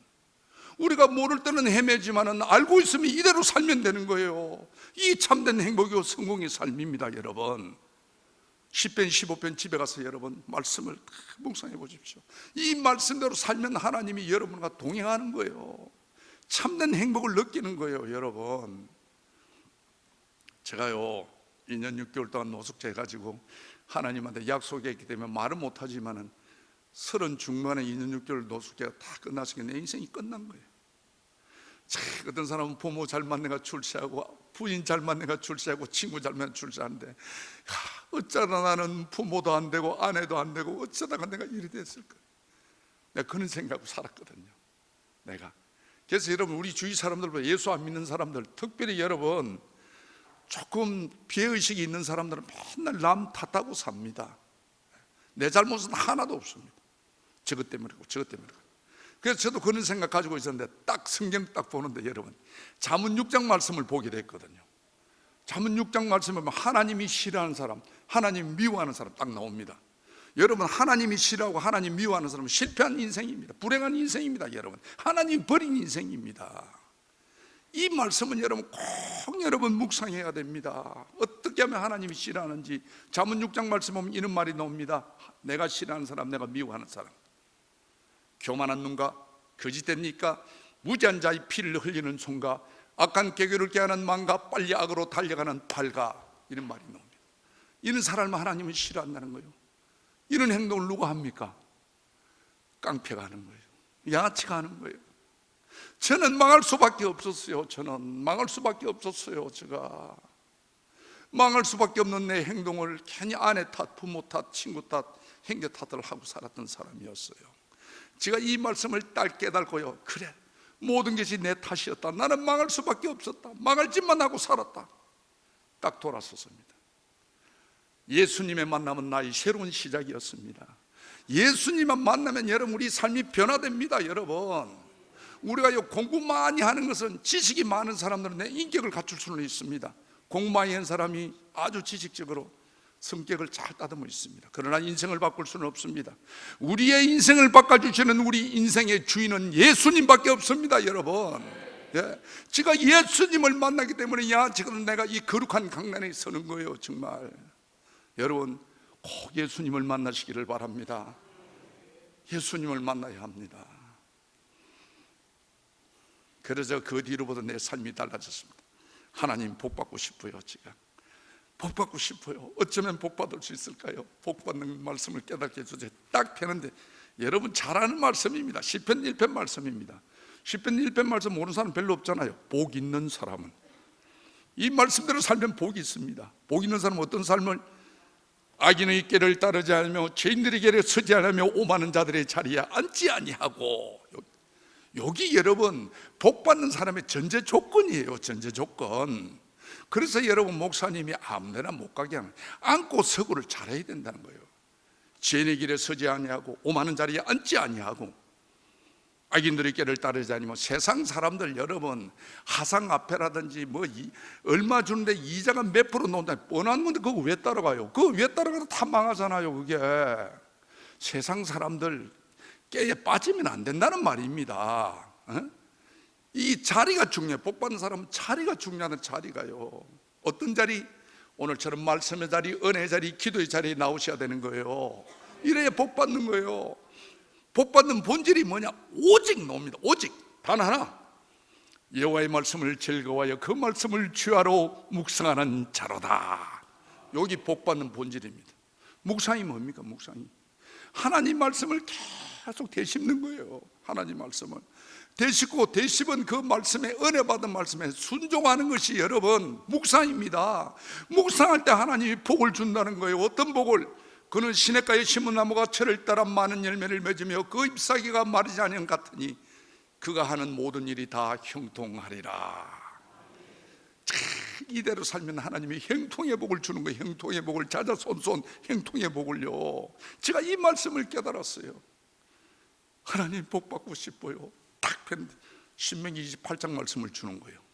우리가 모를 때는 헤매지만은 알고 있으면 이대로 살면 되는 거예요. 이 참된 행복이고 성공의 삶입니다. 여러분, 10편 15편 집에 가서 여러분 말씀을 묵상해 보십시오. 이 말씀대로 살면 하나님이 여러분과 동행하는 거예요. 참된 행복을 느끼는 거예요. 여러분, 제가요 2년 6개월 동안 노숙자 해가지고 하나님한테 약속했기 때문에 말은 못하지만은 30 중반에 2년 6개월 노숙자가 다 끝났으니까 내 인생이 끝난 거예요. 어떤 사람은 부모 잘 맞는 가 출세하고 부인 잘 맞는 가 출세하고 친구 잘 맞는 출세하는데, 어쩌다 나는 부모도 안 되고 아내도 안 되고 어쩌다가 내가 이리 됐을까. 내가 그런 생각하고 살았거든요. 내가 그래서 여러분, 우리 주위 사람들보다 예수 안 믿는 사람들, 특별히 여러분 조금 피해의식이 있는 사람들은 맨날 남 탓하고 삽니다. 내 잘못은 하나도 없습니다. 저것 때문이고 저것 때문이고. 그래서 저도 그런 생각 가지고 있었는데 딱 성경 딱 보는데 여러분, 잠언 6장 말씀을 보게 됐거든요. 잠언 6장 말씀에 보면 하나님이 싫어하는 사람, 하나님 미워하는 사람 딱 나옵니다. 여러분, 하나님이 싫어하고 하나님 미워하는 사람은 실패한 인생입니다. 불행한 인생입니다. 여러분, 하나님 버린 인생입니다. 이 말씀은 여러분 꼭 여러분 묵상해야 됩니다. 어떻게 하면 하나님이 싫어하는지. 잠언 6장 말씀 보면 이런 말이 나옵니다. 내가 싫어하는 사람, 내가 미워하는 사람. 교만한 눈과 거짓됩니까? 무지한 자의 피를 흘리는 손과 악한 계교를 깨하는 마음과 빨리 악으로 달려가는 팔과, 이런 말이 나옵니다. 이런 사람을 하나님은 싫어한다는 거예요. 이런 행동을 누가 합니까? 깡패가 하는 거예요. 양아치가 하는 거예요. 저는 망할 수밖에 없었어요. 저는 망할 수밖에 없었어요. 제가 망할 수밖에 없는 내 행동을 괜히 아내 탓, 부모 탓, 친구 탓, 형제 탓을 하고 살았던 사람이었어요. 제가 이 말씀을 딱 깨달고요, 그래, 모든 것이 내 탓이었다. 나는 망할 수밖에 없었다. 망할 짓만 하고 살았다. 딱 돌아섰습니다. 예수님의 만남은 나의 새로운 시작이었습니다. 예수님만 만나면 여러분 우리 삶이 변화됩니다. 여러분, 우리가 공부 많이 하는 것은, 지식이 많은 사람들은 내 인격을 갖출 수는 있습니다. 공부 많이 한 사람이 아주 지식적으로 성격을 잘 따듬어 있습니다. 그러나 인생을 바꿀 수는 없습니다. 우리의 인생을 바꿔주시는 우리 인생의 주인은 예수님밖에 없습니다. 여러분, 예. 제가 예수님을 만나기 때문에 지금 내가 이 거룩한 강단에 서는 거예요. 정말 여러분 꼭 예수님을 만나시기를 바랍니다. 예수님을 만나야 합니다. 그래서 그 뒤로부터 내 삶이 달라졌습니다. 하나님 복 받고 싶어요. 제가 복 받고 싶어요. 어쩌면 복 받을 수 있을까요? 복 받는 말씀을 깨닫게 해주세요. 딱 펴는데 여러분 잘 아는 말씀입니다. 시편 1편 말씀입니다. 시편 1편 말씀 모르는 사람 별로 없잖아요. 복 있는 사람은 이 말씀대로 살면 복이 있습니다. 복 있는 사람은 어떤 삶을? 악인의 길을 따르지 않으며 죄인들의 길에 서지 않으며 오만한 자들의 자리에 앉지 아니하고. 여기 여러분 복 받는 사람의 전제 조건이에요. 전제 조건. 그래서 여러분 목사님이 아무데나 못 가게 하는, 앉고 서고를 잘해야 된다는 거예요. 죄인의 길에 서지 아니하고 오만한 자리에 앉지 아니하고 악인들의 길을 따르지 아니면. 세상 사람들 여러분 하상아패라든지 얼마 주는데 이자가 몇 프로 나온다 뻔한 건데 그거 왜 따라가요? 그거 왜 따라가도 다 망하잖아요. 그게 세상 사람들 깨에 빠지면 안 된다는 말입니다. 이 자리가 중요해요. 복 받는 사람은 자리가 중요하는 자리가요. 어떤 자리? 오늘처럼 말씀의 자리, 은혜의 자리, 기도의 자리에 나오셔야 되는 거예요. 이래야 복 받는 거예요. 복 받는 본질이 뭐냐? 오직 놉니다. 오직 단 하나, 여호와의 말씀을 즐거워하여 그 말씀을 주야로 묵상하는 자로다. 여기 복 받는 본질입니다. 묵상이 뭡니까? 묵상이 하나님 말씀을 계속 되씹는 거예요. 하나님 말씀을 되씹고, 되씹은 그 말씀에, 은혜 받은 말씀에 순종하는 것이 여러분 묵상입니다. 묵상할 때 하나님이 복을 준다는 거예요. 어떤 복을? 그는 시냇가에 심은 나무가 철을 따라 많은 열매를 맺으며 그 잎사귀가 마르지 않은 같으니 그가 하는 모든 일이 다 형통하리라. 이대로 살면 하나님이 형통의 복을 주는 거예요. 형통의 복을, 자자손손 형통의 복을요. 제가 이 말씀을 깨달았어요. 하나님 복 받고 싶어요. 딱 편 신명기 28장 말씀을 주는 거예요.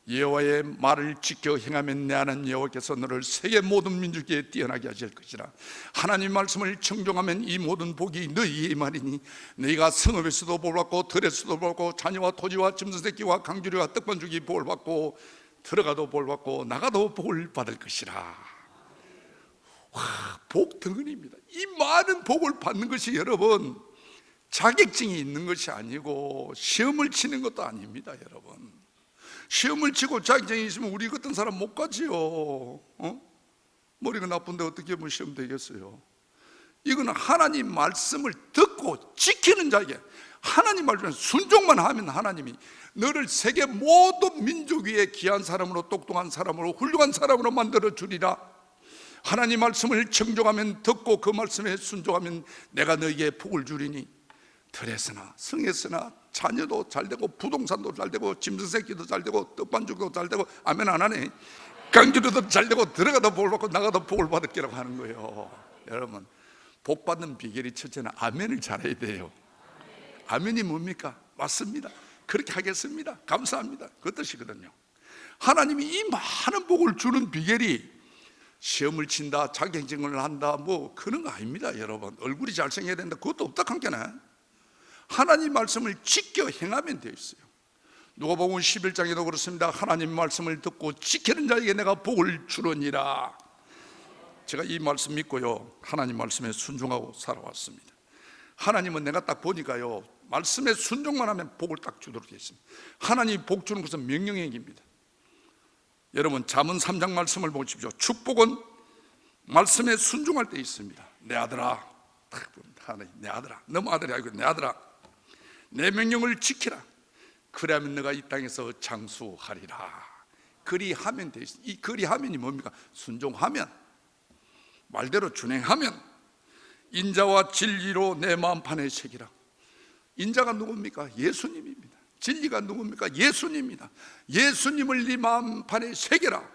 여호와의 말을 지켜 행하면 내 하나님 여호와께서 너를 세계 모든 민족에 뛰어나게 하실 것이라. 하나님 말씀을 청종하면 이 모든 복이 너희의 말이니 너희가 성읍에서도 복을 받고 들에서도 복을 받고 자녀와 토지와 짐승 새끼와 강주리와 떡반죽이 복을 받고 들어가도 복을 받고 나가도 복을 받을 것이라. 와, 복 덩어리입니다. 이 많은 복을 받는 것이 여러분 자격증이 있는 것이 아니고 시험을 치는 것도 아닙니다. 여러분 시험을 치고 자격증이 있으면 우리 같은 사람 못 가지요. 머리가 나쁜데 어떻게 하면 시험 되겠어요? 이거는 하나님 말씀을 듣고 지키는 자에게, 하나님 말씀에 순종만 하면 하나님이 너를 세계 모든 민족 위에 귀한 사람으로, 똑똑한 사람으로, 훌륭한 사람으로 만들어 주리라. 하나님 말씀을 청종하면, 듣고 그 말씀에 순종하면 내가 너에게 복을 주리니 들에서나 성에서나 자녀도 잘되고 부동산도 잘되고 짐승 새끼도 잘되고 떡반죽도 잘되고, 아멘 안 하네, 강주리도 잘되고 들어가도 복을 받고 나가도 복을 받을 거라고 하는 거예요. 여러분 복 받는 비결이 첫째는 아멘을 잘해야 돼요. 아멘이 뭡니까? 맞습니다, 그렇게 하겠습니다, 감사합니다, 그 뜻이거든요. 하나님이 이 많은 복을 주는 비결이 시험을 친다, 자격증을 한다, 그런 거 아닙니다. 여러분 얼굴이 잘생겨야 된다, 그것도 없다 한게네. 하나님 말씀을 지켜 행하면 되어 있어요. 누가복음 11장에도 그렇습니다. 하나님 말씀을 듣고 지키는 자에게 내가 복을 주느니라. 제가 이 말씀 믿고요, 하나님 말씀에 순종하고 살아왔습니다. 하나님은 내가 딱 보니까요, 말씀에 순종만 하면 복을 딱 주도록 되어 있습니다. 하나님 복 주는 것은 명령행위입니다. 여러분 잠언 3장 말씀을 보십시오. 축복은 말씀에 순종할 때 있습니다. 내 아들아, 딱 봅니다. 하나님, 내 아들아, 너무 아들이 아니고 내 아들아, 내 명령을 지키라. 그래야면 너가 이 땅에서 장수하리라. 그리하면 돼 있습니다. 이 그리하면이 뭡니까? 순종하면, 말대로 준행하면, 인자와 진리로 내 마음판에 새기라. 인자가 누굽니까? 예수님입니다. 진리가 누굽니까? 예수님입니다. 예수님을 네 마음판에 새겨라.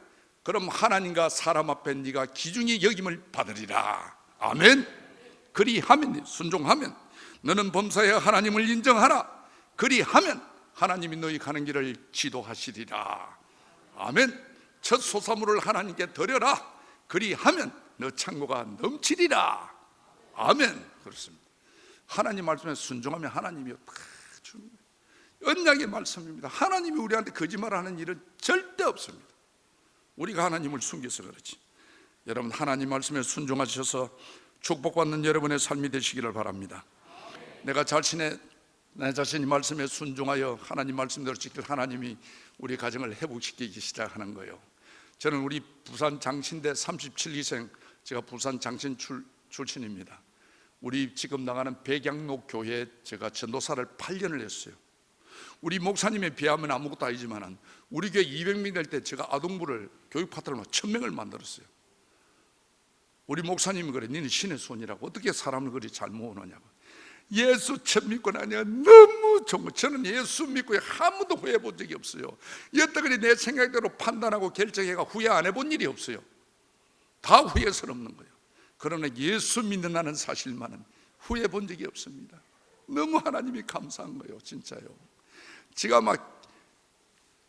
그럼 하나님과 사람 앞에 네가 기중히 여김을 받으리라. 아멘. 그리하면, 순종하면, 너는 범사에 하나님을 인정하라. 그리하면 하나님이 너희 가는 길을 지도하시리라. 아멘. 첫 소사물을 하나님께 드려라. 그리하면 너 창고가 넘치리라. 아멘. 그렇습니다. 하나님 말씀에 순종하면 하나님이 다 줍니다. 언약의 말씀입니다. 하나님이 우리한테 거짓말하는 일은 절대 없습니다. 우리가 하나님을 숨겨서 그렇지. 여러분 하나님 말씀에 순종하셔서 축복받는 여러분의 삶이 되시기를 바랍니다. 내 자신이 말씀에 순종하여 하나님 말씀대로 지킬 하나님이 우리 가정을 회복시키기 시작하는 거예요. 저는 우리 부산 장신대 37기생, 제가 부산 장신 출신입니다. 우리 지금 나가는 백양로 교회에 제가 전도사를 8년을 했어요. 우리 목사님에 비하면 아무것도 아니지만 우리 교회 200명 될 때 제가 아동부를 교육 파트너로 1000명을 만들었어요. 우리 목사님이 그래, 너는 신의 손이라고 어떻게 사람을 그리 잘 모으느냐고. 예수 처음 믿고 나니까 너무 좋은 거. 저는 예수 믿고 한 번도 후회해 본 적이 없어요. 여태까지 내 생각대로 판단하고 결정해가 후회 안 해본 일이 없어요. 다 후회스럽는 거예요. 그러나 예수 믿는다는 사실만은 후회해 본 적이 없습니다. 너무 하나님이 감사한 거예요. 진짜요. 제가 막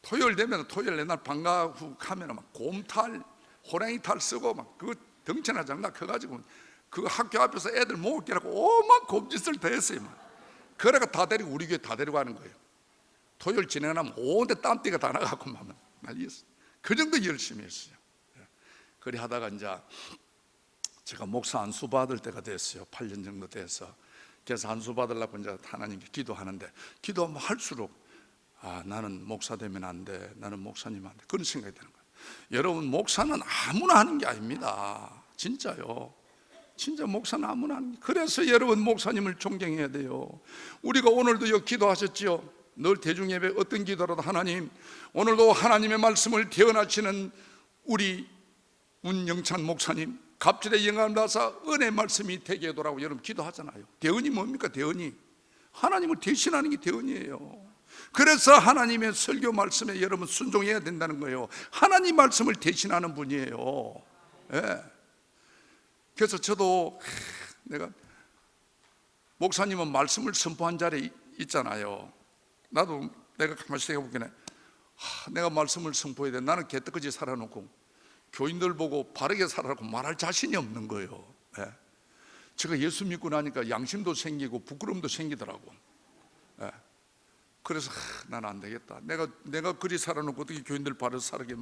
토요일 되면 토요일 옛날 방과 후 가면 막 곰탈, 호랑이탈 쓰고 막 그 덩치나 장난 커가지고 그 학교 앞에서 애들 모으기라고 오만 곰짓을 다 했어요. 그래가 다 데리고 우리 교회 다 데리고 가는 거예요. 토요일 진행하면 온데 땀띠가 다 나가고 막 난리였어요. 그 정도 열심히 했어요. 그리 하다가 이제 제가 목사 안수 받을 때가 됐어요. 8년 정도 돼서. 그래서 안수 받으려고 이제 하나님께 기도하는데 기도하면 할수록 나는 목사 되면 안 돼. 나는 목사님 안 돼. 그런 생각이 드는 거예요. 여러분, 목사는 아무나 하는 게 아닙니다. 진짜요. 진짜 목사는 아무나 하는 게. 그래서 여러분 목사님을 존경해야 돼요. 우리가 오늘도 기도하셨지요. 늘 대중예배 어떤 기도라도 하나님, 오늘도 하나님의 말씀을 태어나시는 우리 문영찬 목사님 갑절의 영감을 받아서 은혜 말씀이 되게 하도록 여러분 기도하잖아요. 대언이 뭡니까? 대언이 하나님을 대신하는 게 대언이에요. 그래서 하나님의 설교 말씀에 여러분 순종해야 된다는 거예요. 하나님 말씀을 대신하는 분이에요. 예. 그래서 저도 내가 목사님은 말씀을 선포한 자리에 있잖아요. 나도 내가 가만히 생각해보기에는 내가 말씀을 선포해야 돼. 나는 개떡같이 살아놓고 교인들 보고 바르게 살아라고 말할 자신이 없는 거예요. 예. 제가 예수 믿고 나니까 양심도 생기고 부끄러움도 생기더라고. 예. 그래서 나는 안 되겠다. 내가 그리 살아놓고 어떻게 교인들 바르게 살게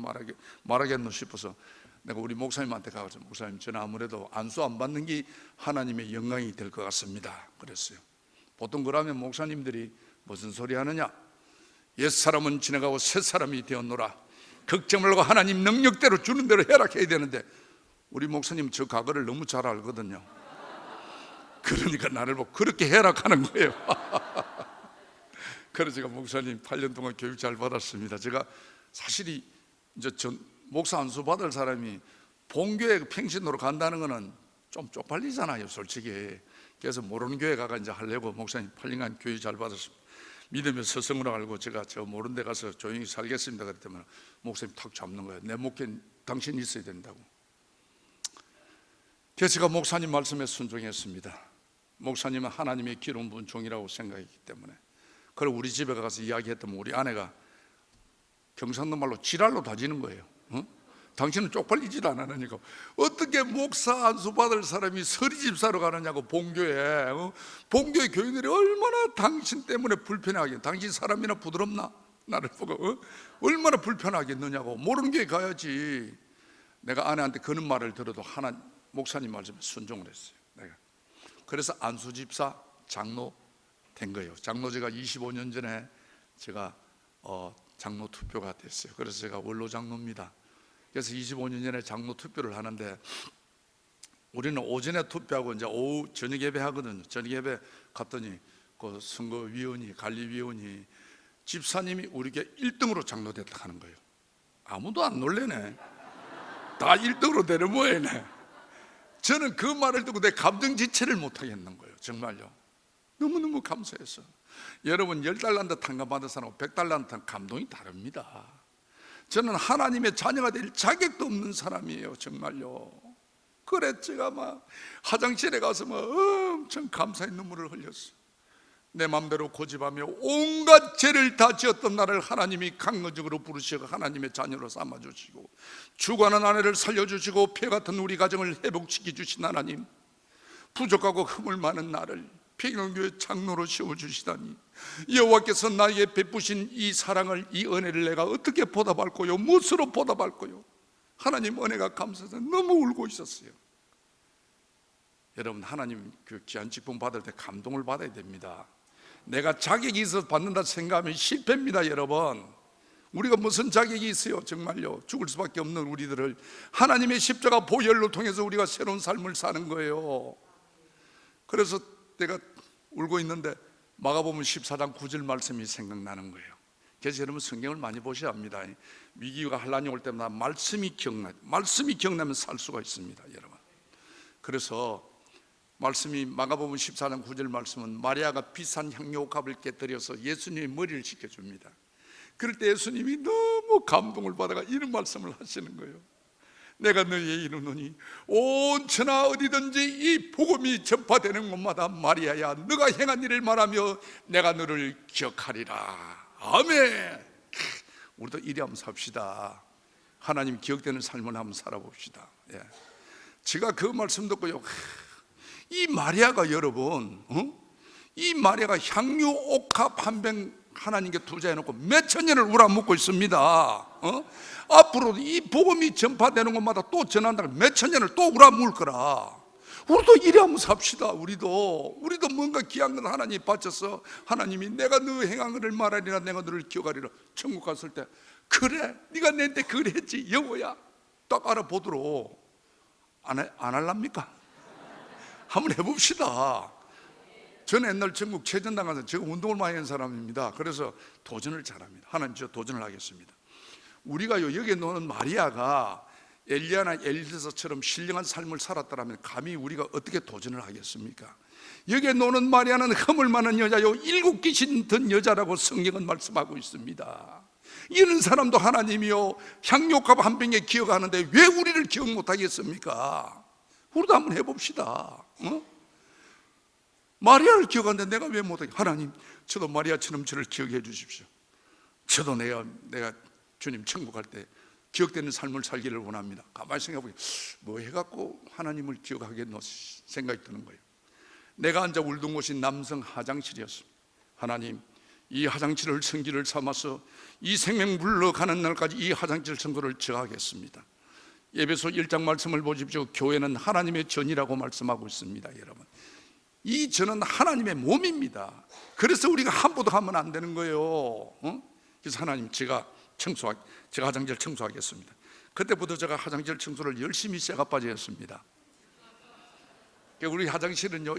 말하겠노 싶어서 내가 우리 목사님한테 가서 목사님, 저는 아무래도 안수 안 받는 게 하나님의 영광이 될 것 같습니다. 그랬어요. 보통 그러면 목사님들이 무슨 소리 하느냐? 옛사람은 지나가고 새사람이 되었노라. 걱정 말고 하나님 능력대로 주는 대로 해라 해야 되는데 우리 목사님 저 과거를 너무 잘 알거든요. 그러니까 나를 보고 그렇게 해라 하는 거예요. 그래서 제가 목사님 8년 동안 교육 잘 받았습니다. 제가 사실이 이제 목사 안수 받을 사람이 본교회 평신도로 간다는 거는 좀 쪽팔리잖아요, 솔직히. 그래서 모르는 교회 가가 이제 하려고 목사님 8년간 교육 잘 받았습니다. 믿음의 서성으로 알고 제가 저 모르는 데 가서 조용히 살겠습니다 그랬더니 목사님 탁 잡는 거예요. 내 목에 당신이 있어야 된다고. 그래서 제가 목사님 말씀에 순종했습니다. 목사님은 하나님의 기름 부은 종이라고 생각했기 때문에. 그리고 우리 집에 가서 이야기했더니 우리 아내가 경상도 말로 지랄로 다지는 거예요. 당신은 쪽팔리질 않으니까 어떻게 목사 안수 받을 사람이 서리집사로 가느냐고. 본교회 본교회 교인들이 얼마나 당신 때문에 불편하게. 당신 사람이나 부드럽나? 나를 보고 얼마나 불편하겠느냐고. 모르는 교회 가야지. 내가 아내한테 그런 말을 들어도 목사님 말씀에 순종을 했어요. 내가 그래서 안수집사 장로 된 거예요. 장로제가 25년 전에 제가 장로 투표가 됐어요. 그래서 제가 원로 장로입니다. 그래서 25년 전에 장로 투표를 하는데 우리는 오전에 투표하고 이제 오후 저녁 예배 하거든요. 저녁 예배 갔더니 그 선거위원이 관리위원이 집사님이 우리에게 1등으로 장로됐다 하는 거예요. 아무도 안 놀래네. 다 1등으로 내려모이네. 저는 그 말을 듣고 내 감정 지체를 못 하겠는 거예요. 정말요. 너무너무 감사해서. 여러분 10달란트 탕감 받은 사람하고 100달란트 감동이 다릅니다. 저는 하나님의 자녀가 될 자격도 없는 사람이에요. 정말요. 그래 제가 막 화장실에 가서 막 엄청 감사의 눈물을 흘렸어요. 내 맘대로 고집하며 온갖 죄를 다 지었던 나를 하나님이 강건적으로 부르시고 하나님의 자녀로 삼아주시고 죽어가는 아내를 살려주시고 폐 같은 우리 가정을 회복시켜 주신 하나님, 부족하고 흠을 많은 나를 평양교회 장로로 세워주시다니 여호와께서 나에게 베푸신 이 사랑을, 이 은혜를 내가 어떻게 보답할 거요? 무엇으로 보답할 거요? 하나님 은혜가 감사해서 너무 울고 있었어요. 여러분, 하나님 그 귀한 직분 받을 때 감동을 받아야 됩니다. 내가 자격이 있어서 받는다 생각하면 실패입니다. 여러분, 우리가 무슨 자격이 있어요? 정말요, 죽을 수밖에 없는 우리들을 하나님의 십자가 보혈로 통해서 우리가 새로운 삶을 사는 거예요. 그래서 내가 울고 있는데 마가복음 14장 9절 말씀이 생각나는 거예요. 그래서 여러분, 성경을 많이 보셔야 합니다. 위기가 환란이 올 때마다 말씀이 기억나면 살 수가 있습니다. 여러분, 그래서 말씀이 마가복음 14장 9절 말씀은 마리아가 비싼 향료값을 깨뜨려서 예수님의 머리를 씻겨줍니다. 그럴 때 예수님이 너무 감동을 받아가 이런 말씀을 하시는 거예요. 내가 너희의 이루노니 온 천하 어디든지 이 복음이 전파되는 곳마다 마리아야, 너가 행한 일을 말하며 내가 너를 기억하리라. 아멘. 우리도 이리 한번 삽시다. 하나님 기억되는 삶을 한번 살아봅시다. 예. 제가 그 말씀 듣고요, 이 마리아가 여러분, 이 마리아가 향유 옥합 한 병 하나님께 투자해놓고 몇천 년을 우라묻고 있습니다. 앞으로도 이 복음이 전파되는 곳마다 또 전한다고 몇천 년을 또 우라물 거라. 우리도 이래 한번 삽시다. 우리도 뭔가 귀한 건 하나님 바쳐서 하나님이 내가 너 행한 것을 말하리라, 내가 너를 기억하리라. 천국 갔을 때 그래, 네가 내한테 그랬지 여보야, 딱 알아보도록 안 할랍니까? 한번 해봅시다. 저는 옛날 전국 최전당 가서 제가 운동을 많이 한 사람입니다. 그래서 도전을 잘합니다. 하나님, 저 도전을 하겠습니다. 우리가요, 여기에 노는 마리아가 엘리야나 엘리사처럼 신령한 삶을 살았다면 감히 우리가 어떻게 도전을 하겠습니까? 여기에 노는 마리아는 허물 많은 여자요, 7 귀신 든 여자라고 성경은 말씀하고 있습니다. 이런 사람도 하나님이요 향료값 한 병에 기억하는데 왜 우리를 기억 못하겠습니까? 우리도 한번 해봅시다. 마리아를 기억하는데 내가 왜 못하게? 하나님, 저도 마리아처럼 저를 기억해 주십시오. 저도 내가 주님 천국 갈 때 기억되는 삶을 살기를 원합니다. 가만히 생각해보니 뭐 해갖고 하나님을 기억하겠노 생각이 드는 거예요. 내가 앉아 울던 곳이 남성 화장실이었습니다. 하나님, 이 화장실을 성기를 삼아서 이 생명 물러가는 날까지 이 화장실 청소를 저하겠습니다. 에베소 1장 말씀을 보십시오. 교회는 하나님의 전이라고 말씀하고 있습니다. 여러분, 이 전은 하나님의 몸입니다. 그래서 우리가 함부로 하면 안 되는 거예요. 그래서 하나님, 제가 화장실 청소하겠습니다. 그때부터 제가 화장실 청소를 열심히 쇠가 빠졌습니다. 우리 화장실은요,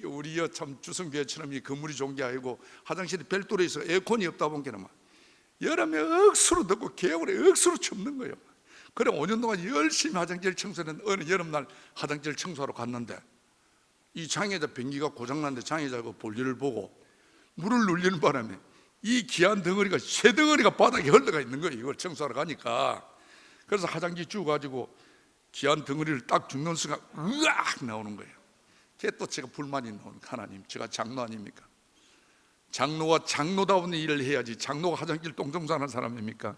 우리 참 주성교회처럼 이 건물이 좋은 게 아니고 화장실이 별도로 있어 에어컨이 없다 보니까 여름에 억수로 덥고 겨울에 억수로 춥는 거예요. 그래 5년 동안 열심히 화장실 청소했는데 어느 여름날 화장실 청소하러 갔는데 이 장애자 변기가 고장났는데 장애자가 볼일을 보고 물을 눌리는 바람에 이 귀한 덩어리가 쇠 덩어리가 바닥에 흘러가 있는 거예요. 이걸 청소하러 가니까. 그래서 화장지 주워가지고 귀한 덩어리를 딱 줍는 순간 으악 나오는 거예요. 그게 또 제가 불만이 나오는, 하나님, 제가 장로 아닙니까? 장로와 장로다운 일을 해야지 장로가 화장실 똥청소하는 사람입니까?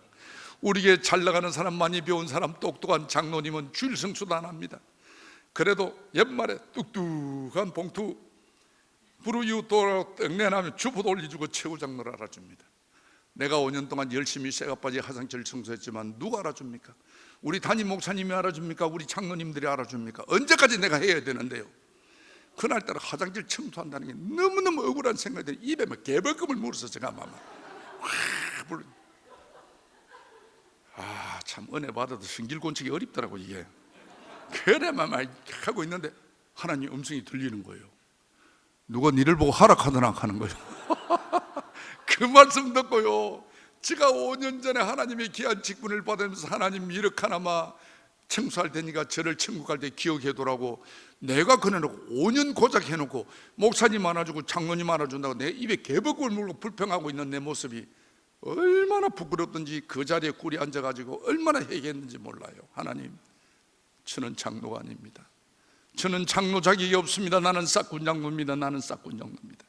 우리에게 잘 나가는 사람, 많이 배운 사람, 똑똑한 장로님은 주일 성수도 안 합니다. 그래도 연말에 뚝뚝한 봉투 부르유도 떡내나면 주포도 올려주고 최고 장로를 알아줍니다. 내가 5년 동안 열심히 쇠가 빠져 화장실 청소했지만 누가 알아줍니까? 우리 담임 목사님이 알아줍니까? 우리 장로님들이 알아줍니까? 언제까지 내가 해야 되는데요? 그날따라 화장실 청소한다는 게 너무너무 억울한 생각이 들어요. 입에 막 개벌금을 물어서 제가 참 은혜 받아도 성질곤치기 어렵더라고 이게. 그래만 막 하고 있는데 하나님 음성이 들리는 거예요. 누가 니를 보고 하락하더나 하는 거예요. 그 말씀 듣고요, 제가 5년 전에 하나님의 귀한 직분을 받으면서 하나님 이렇게나마 청소할 테니까 저를 천국 갈 때 기억해두라고 내가 그래놓고 5년 고작 해놓고 목사님 안아주고 장로님 안아준다고 내 입에 개벅을 물고 불평하고 있는 내 모습이 얼마나 부끄럽든지 그 자리에 꿀이 앉아가지고 얼마나 회개했는지 몰라요. 하나님, 저는 장로가 아닙니다. 저는 장로 자격이 없습니다. 나는 싹군 장로입니다. 나는 싹군 장로입니다.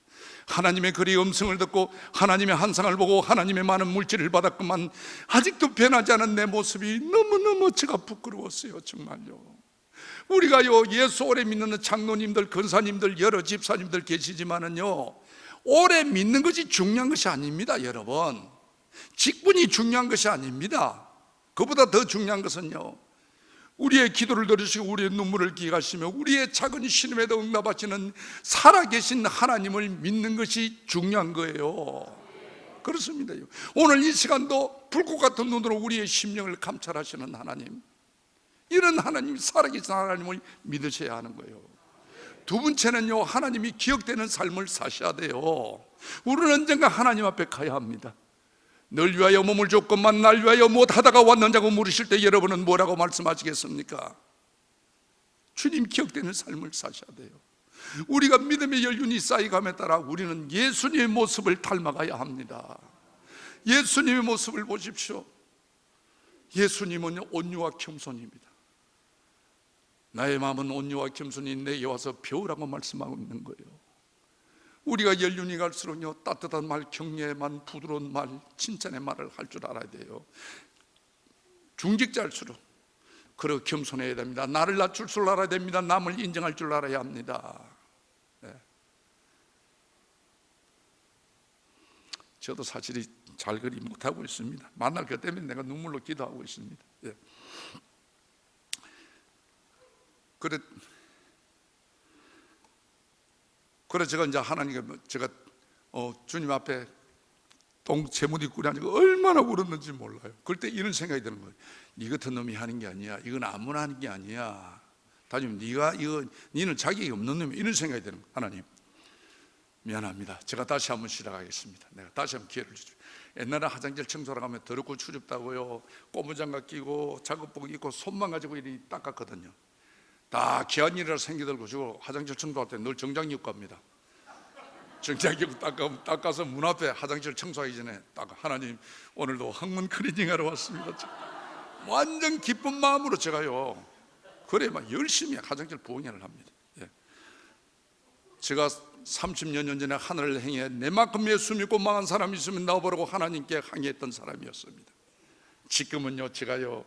하나님의 그리 음성을 듣고 하나님의 한상을 보고 하나님의 많은 물질을 받았구만 아직도 변하지 않은 내 모습이 너무너무 제가 부끄러웠어요. 정말요. 우리가요, 예수 오래 믿는 장로님들, 권사님들, 여러 집사님들 계시지만은요, 오래 믿는 것이 중요한 것이 아닙니다. 여러분, 직분이 중요한 것이 아닙니다. 그보다 더 중요한 것은요, 우리의 기도를 들으시고 우리의 눈물을 기억하시며 우리의 작은 신음에도 응답하시는 살아계신 하나님을 믿는 것이 중요한 거예요. 그렇습니다. 오늘 이 시간도 불꽃 같은 눈으로 우리의 심령을 감찰하시는 하나님, 이런 하나님, 살아계신 하나님을 믿으셔야 하는 거예요. 두 번째는요, 하나님이 기억되는 삶을 사셔야 돼요. 우리는 언젠가 하나님 앞에 가야 합니다. 널 위하여 몸을 줬건만 날 위하여 무엇하다가 왔느냐고 물으실 때 여러분은 뭐라고 말씀하시겠습니까? 주님 기억되는 삶을 사셔야 돼요. 우리가 믿음의 연륜이 쌓이감에 따라 우리는 예수님의 모습을 닮아가야 합니다. 예수님의 모습을 보십시오. 예수님은 온유와 겸손입니다. 나의 마음은 온유와 겸손이 내게 와서 배우라고 말씀하고 있는 거예요. 우리가 연륜이 갈수록요, 따뜻한 말, 격려의 말, 부드러운 말, 칭찬의 말을 할 줄 알아야 돼요. 중직자일수록 그러 겸손해야 됩니다. 나를 낮출 줄 알아야 됩니다. 남을 인정할 줄 알아야 합니다. 네. 저도 사실이 잘 그리 못하고 있습니다. 만날 것 때문에 내가 눈물로 기도하고 있습니다. 네. 그래 제가 이제 하나님께 제가 주님 앞에 재무디 꾸려앉고 얼마나 울었는지 몰라요. 그럴 때 이런 생각이 드는 거예요. 네 같은 놈이 하는 게 아니야. 이건 아무나 하는 게 아니야. 다짐 니는 자격이 없는 놈이, 이런 생각이 드는 거예요. 하나님 미안합니다. 제가 다시 한번 시작하겠습니다. 내가 다시 한번 기회를 주죠. 옛날에 화장실 청소하러 가면 더럽고 추접다고요, 고무장갑 끼고 작업복 입고 손만 가지고 이렇게 닦았거든요. 다 귀한 일이라 생기들고 주고 화장실 청소할 때 늘 정장 입고 갑니다. 정장 입고 닦아서 문 앞에 화장실 청소하기 전에 닦아. 하나님 오늘도 학문 클리닝하러 왔습니다. 완전 기쁜 마음으로 제가요, 그래 막 열심히 화장실 부흥회를 합니다. 예. 제가 30여 년 전에 하늘을 행해 내만큼 예수 믿고 망한 사람이 있으면 나와보라고 하나님께 항의했던 사람이었습니다. 지금은요, 제가요,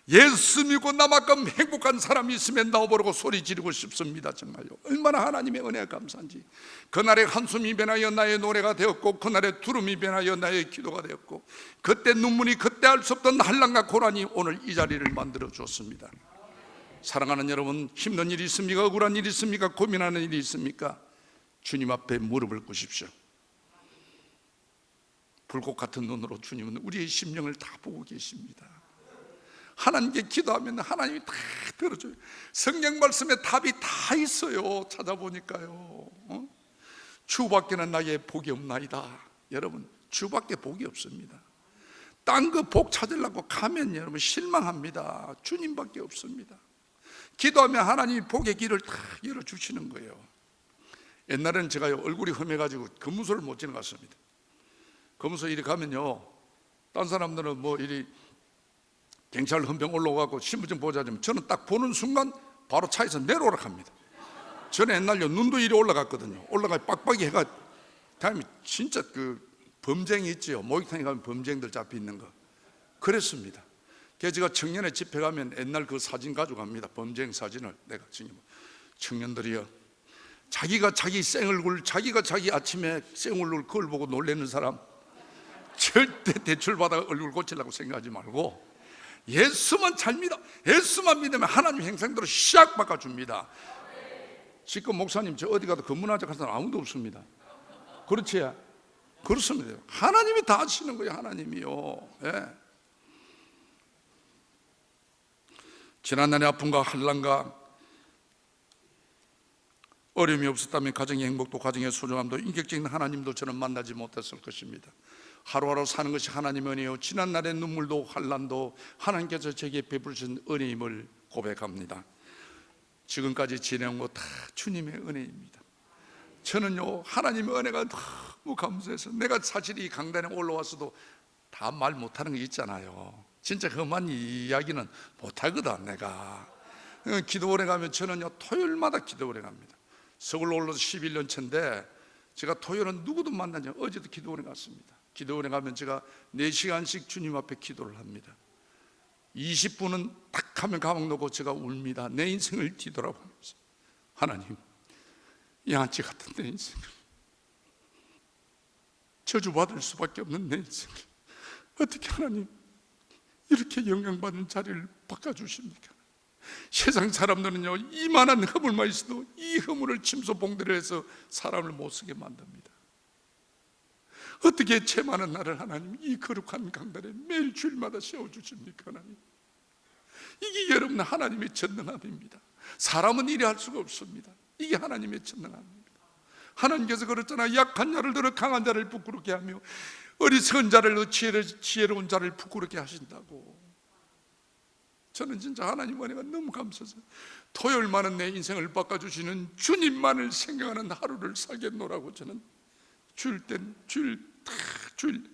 예수 믿고 나만큼 행복한 사람이 있으면 나와보라고 소리 지르고 싶습니다. 정말요. 얼마나 하나님의 은혜가 감사한지. 그날의 한숨이 변하여 나의 노래가 되었고, 그날의 두름이 변하여 나의 기도가 되었고, 그때 눈물이 그때 알 수 없던 한란과 고난이 오늘 이 자리를 만들어 주었습니다. 사랑하는 여러분, 힘든 일이 있습니까? 억울한 일이 있습니까? 고민하는 일이 있습니까? 주님 앞에 무릎을 꿇으십시오. 불꽃 같은 눈으로 주님은 우리의 심령을 다 보고 계십니다. 하나님께 기도하면 하나님이 다 들어줘요. 성경 말씀에 답이 다 있어요. 찾아보니까요. 주밖에는 나의 복이 없나이다. 여러분, 주밖에 복이 없습니다. 딴 거 복 찾으려고 가면 여러분 실망합니다. 주님밖에 없습니다. 기도하면 하나님이 복의 길을 다 열어주시는 거예요. 옛날에는 제가요, 얼굴이 험해가지고 검문소를 못 지나갔습니다. 검문소 이리 가면요, 딴 사람들은 뭐 이리 경찰 헌병 올라오고 신분증 보자면 저는 딱 보는 순간 바로 차에서 내려오라 합니다. 저는 옛날요, 눈도 이리 올라갔거든요. 올라가 빡빡이 해가 다음에 진짜 그 범죄이 있지요. 목욕탕에 가면 범죄들 잡혀 있는 거. 그랬습니다. 그래서 제가 청년회 집회 가면 옛날 그 사진 가져갑니다. 범죄 사진을 내가 지금 청년들이요, 자기가 자기 생얼굴, 자기가 자기 아침에 생얼굴 그걸 보고 놀라는 사람 절대 대출받아 얼굴 고치려고 생각하지 말고 예수만 잘 믿어. 예수만 믿으면 하나님 행성대로 샥 바꿔줍니다. 지금 목사님 저 어디 가도 검문하자 할 사람 아무도 없습니다. 그렇지? 그렇습니다. 하나님이 다 하시는 거예요. 하나님이요. 예. 지난날의 아픔과 환난과 어려움이 없었다면 가정의 행복도 가정의 소중함도 인격적인 하나님도 저는 만나지 못했을 것입니다. 하루하루 사는 것이 하나님의 은혜요, 지난날의 눈물도 환난도 하나님께서 제게 베푸신 은혜임을 고백합니다. 지금까지 지내온 거 다 주님의 은혜입니다. 저는요, 하나님의 은혜가 너무 감사해서 내가 사실 이 강단에 올라왔어도 다 말 못하는 게 있잖아요. 진짜 험한 이야기는 못하거든. 내가 기도원에 가면 저는요, 토요일마다 기도원에 갑니다. 서울로 올라서 11년 차인데 제가 토요일은 누구도 만나지 않아요. 어제도 기도원에 갔습니다. 기도원에 가면 제가 4시간씩 주님 앞에 기도를 합니다. 20분은 딱 하면 가방 놓고 제가 웁니다. 내 인생을 뒤돌아보면서 하나님, 양아치 같은 내 인생을, 저주받을 수밖에 없는 내 인생을 어떻게 하나님 이렇게 영광받는 자리를 바꿔주십니까? 세상 사람들은요, 이만한 허물만 있어도 이 허물을 침소봉대로 해서 사람을 못쓰게 만듭니다. 어떻게 죄 많은 나를 하나님 이 거룩한 강단에 매일 주일마다 세워주십니까? 하나님, 이게 여러분 하나님의 전능함입니다. 사람은 이래 할 수가 없습니다. 이게 하나님의 전능함입니다. 하나님께서 그랬잖아요. 약한 자를 들어 강한 자를 부끄럽게 하며 어리석은 자를 지혜로운 자를 부끄럽게 하신다고. 저는 진짜 하나님 은혜가 너무 감사해서 토요일만은 내 인생을 바꿔주시는 주님만을 생각하는 하루를 살겠노라고. 저는 주일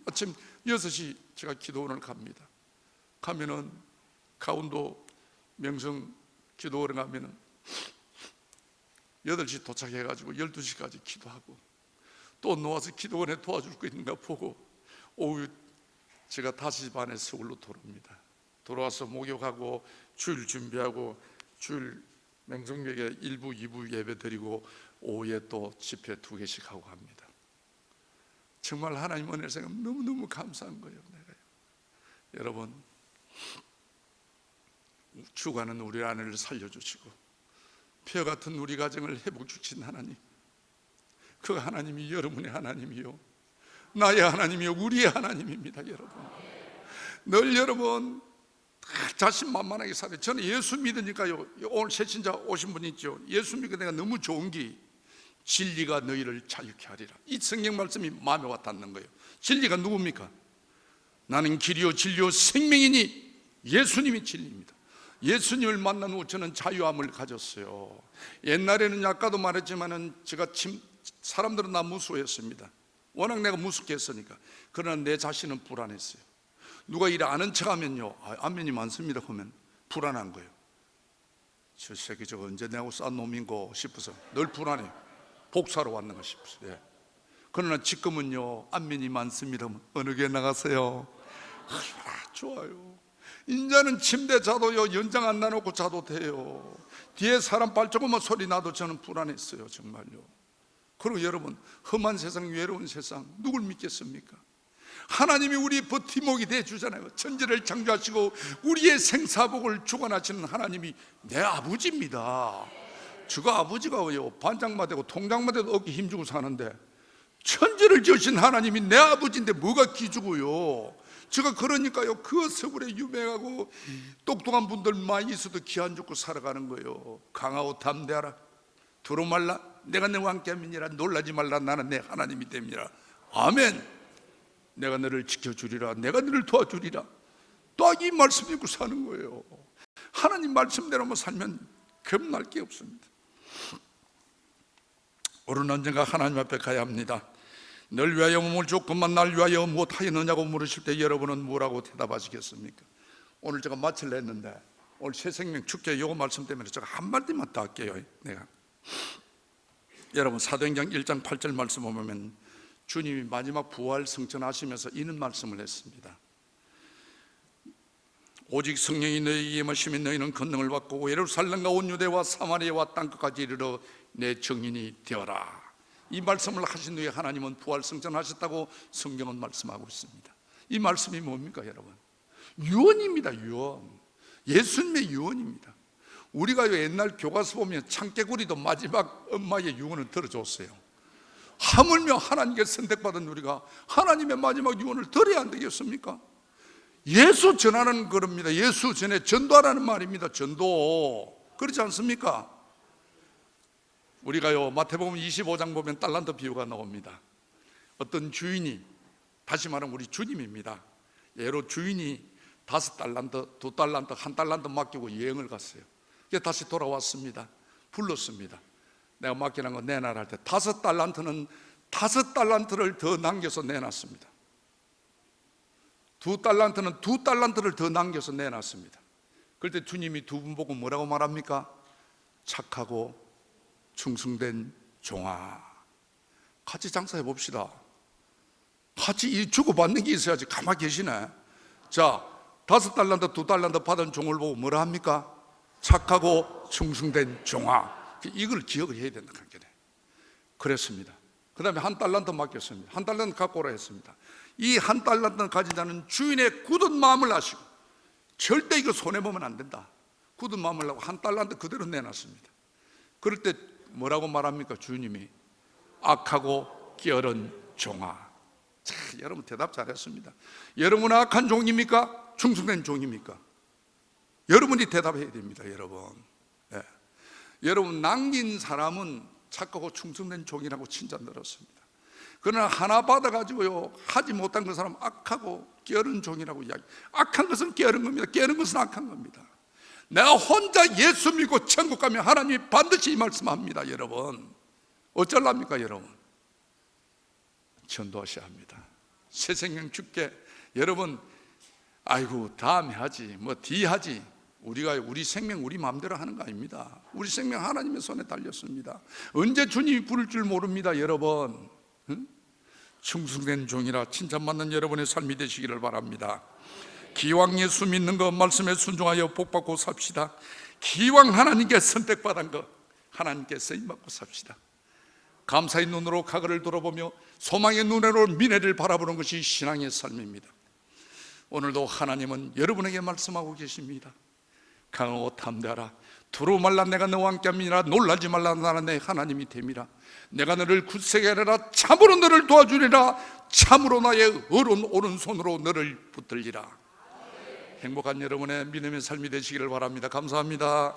아침 6시 제가 기도원을 갑니다. 가면은 강원도 명성 기도원에 가면은 8시 도착해가지고 12시까지 기도하고 또 놓아서 기도원에 도와줄 거 있는가 보고 오후 제가 5시 반에 서울로 돌아옵니다. 돌아와서 목욕하고 주일 준비하고 주일 맹성교회 1부 2부 예배 드리고 오후에 또 집회 2개씩 하고 합니다. 정말 하나님 은혜 생각 너무너무 감사한 거예요. 내가요. 여러분, 죽어가는 우리 아내를 살려주시고 폐허 같은 우리 가정을 회복주신 하나님, 그 하나님이 여러분의 하나님이요, 나의 하나님이요, 우리의 하나님입니다. 여러분, 늘 여러분 자신만만하게 살아요. 저는 예수 믿으니까요, 오늘 새신자 오신 분 있죠, 예수 믿고 내가 너무 좋은 게 진리가 너희를 자유케 하리라. 이 성경 말씀이 마음에 와 닿는 거예요. 진리가 누굽니까? 나는 길이요 진리요 생명이니 예수님이 진리입니다. 예수님을 만난 후 저는 자유함을 가졌어요. 옛날에는 아까도 말했지만은 제가 사람들은 나 무수했습니다. 워낙 내가 무섭게 했으니까. 그러나 내 자신은 불안했어요. 누가 이래 아는 척하면요, 안면이 많습니다 하면 불안한 거예요. 저 새끼 저거 언제 내하고 싼 놈인고 싶어서 늘 불안해요. 복사로 왔는가 싶어서. 예. 그러나 지금은요, 안면이 많습니다. 어느 게 나가세요? 좋아요. 인자는 침대 자도요, 연장 안 나놓고 자도 돼요. 뒤에 사람 발조금만 소리 나도 저는 불안했어요. 정말요. 그리고 여러분, 험한 세상, 외로운 세상 누굴 믿겠습니까? 하나님이 우리 버팀목이 되어주잖아요. 천지를 창조하시고 우리의 생사복을 주관하시는 하나님이 내 아버지입니다. 저가 아버지가 왜요? 반장만 되고 통장만 돼도 어깨 힘주고 사는데 천지를 지으신 하나님이 내 아버지인데 뭐가 기주고요? 제가 그러니까요, 그 서울에 유명하고 똑똑한 분들 많이 있어도 기 안 죽고 살아가는 거예요. 강하고 담대하라, 두루말라, 내가 너와 함께함이니라, 놀라지 말라, 나는 내 하나님이 됨이라. 아멘. 내가 너를 지켜주리라, 내가 너를 도와주리라. 딱 이 말씀 믿고 사는 거예요. 하나님 말씀대로만 살면 겁날 게 없습니다. 오늘 언젠가 하나님 앞에 가야 합니다. 널 위하여 몸을 줬건만 날 위하여 무엇하였느냐고 물으실 때 여러분은 뭐라고 대답하시겠습니까? 오늘 제가 마치려 했는데 오늘 새생명 축제 요 말씀 때문에 제가 한마디만 더 할게요. 내가 여러분, 사도행전 1장 8절 말씀 보면 주님이 마지막 부활 승천하시면서 이런 말씀을 했습니다. 오직 성령이 너희에게 임하시며 너희는 권능을 받고 예루살렘과 온 유대와 사마리아와 땅끝까지 이르러 내 증인이 되어라. 이 말씀을 하신 후에 하나님은 부활 승천하셨다고 성경은 말씀하고 있습니다. 이 말씀이 뭡니까 여러분? 유언입니다. 유언. 예수님의 유언입니다. 우리가 옛날 교과서 보면 창개구리도 마지막 엄마의 유언을 들어줬어요. 하물며 하나님께 선택받은 우리가 하나님의 마지막 유언을 들어야 안 되겠습니까? 예수 전하는 겁니다. 예수 전에 전도하라는 말입니다. 전도. 그렇지 않습니까? 우리가요, 마태복음 25장 보면 달란트 비유가 나옵니다. 어떤 주인이, 다시 말하면 우리 주님입니다. 예로 주인이 5달란트, 2달란트, 1달란트 맡기고 여행을 갔어요. 다시 돌아왔습니다. 불렀습니다. 내가 맡기는 거 내놔라 할 때 5달란트는 5달란트를 더 남겨서 내놨습니다. 2달란트는 2달란트를 더 남겨서 내놨습니다. 그럴 때 주님이 두 분 보고 뭐라고 말합니까? 착하고 충성된 종아, 같이 장사해 봅시다. 같이 주고받는 게 있어야지. 가만히 계시네. 자, 5달란트, 2달란트 받은 종을 보고 뭐라 합니까? 착하고 충성된 종아. 이걸 기억을 해야 된다. 그랬습니다. 그 다음에 1달란트 맡겼습니다. 1달란트 갖고 오라 했습니다. 이 1달란트 가진 자는 주인의 굳은 마음을 아시고 절대 이거 손해보면 안 된다. 굳은 마음을 하고 한 달란트 그대로 내놨습니다. 그럴 때 뭐라고 말합니까? 주님이 악하고 게으른 종아. 자, 여러분 대답 잘했습니다. 여러분은 악한 종입니까? 충성된 종입니까? 여러분이 대답해야 됩니다. 여러분. 네. 여러분, 남긴 사람은 착하고 충성된 종이라고 칭찬 들었습니다. 그러나 하나 받아가지고요, 하지 못한 그 사람 악하고 게으른 종이라고 이야기. 악한 것은 게으른 겁니다. 게으른 것은 악한 겁니다. 내가 혼자 예수 믿고 천국 가면 하나님이 반드시 이 말씀합니다. 여러분, 어쩔랍니까? 여러분, 전도하셔야 합니다. 새 생명 주께. 여러분, 아이고 다음에 하지, 뭐 뒤 하지. 우리 생명 우리 마음대로 하는 거 아닙니다. 우리 생명 하나님의 손에 달렸습니다. 언제 주님이 부를 줄 모릅니다. 여러분, 응? 충성된 종이라 칭찬받는 여러분의 삶이 되시기를 바랍니다. 기왕 예수 믿는 거 말씀에 순종하여 복받고 삽시다. 기왕 하나님께 선택받은 거 하나님께 쓰임받고 삽시다. 감사의 눈으로 과거를 돌아보며 소망의 눈으로 미래를 바라보는 것이 신앙의 삶입니다. 오늘도 하나님은 여러분에게 말씀하고 계십니다. 강하고 담대하라. 두루말라 내가 너와 함께함이라. 놀라지 말라 나는 내 하나님이 됨이라. 내가 너를 굳세게 하리라. 참으로 너를 도와주리라. 참으로 나의 오른손으로 너를 붙들리라. 행복한 여러분의 믿음의 삶이 되시기를 바랍니다. 감사합니다.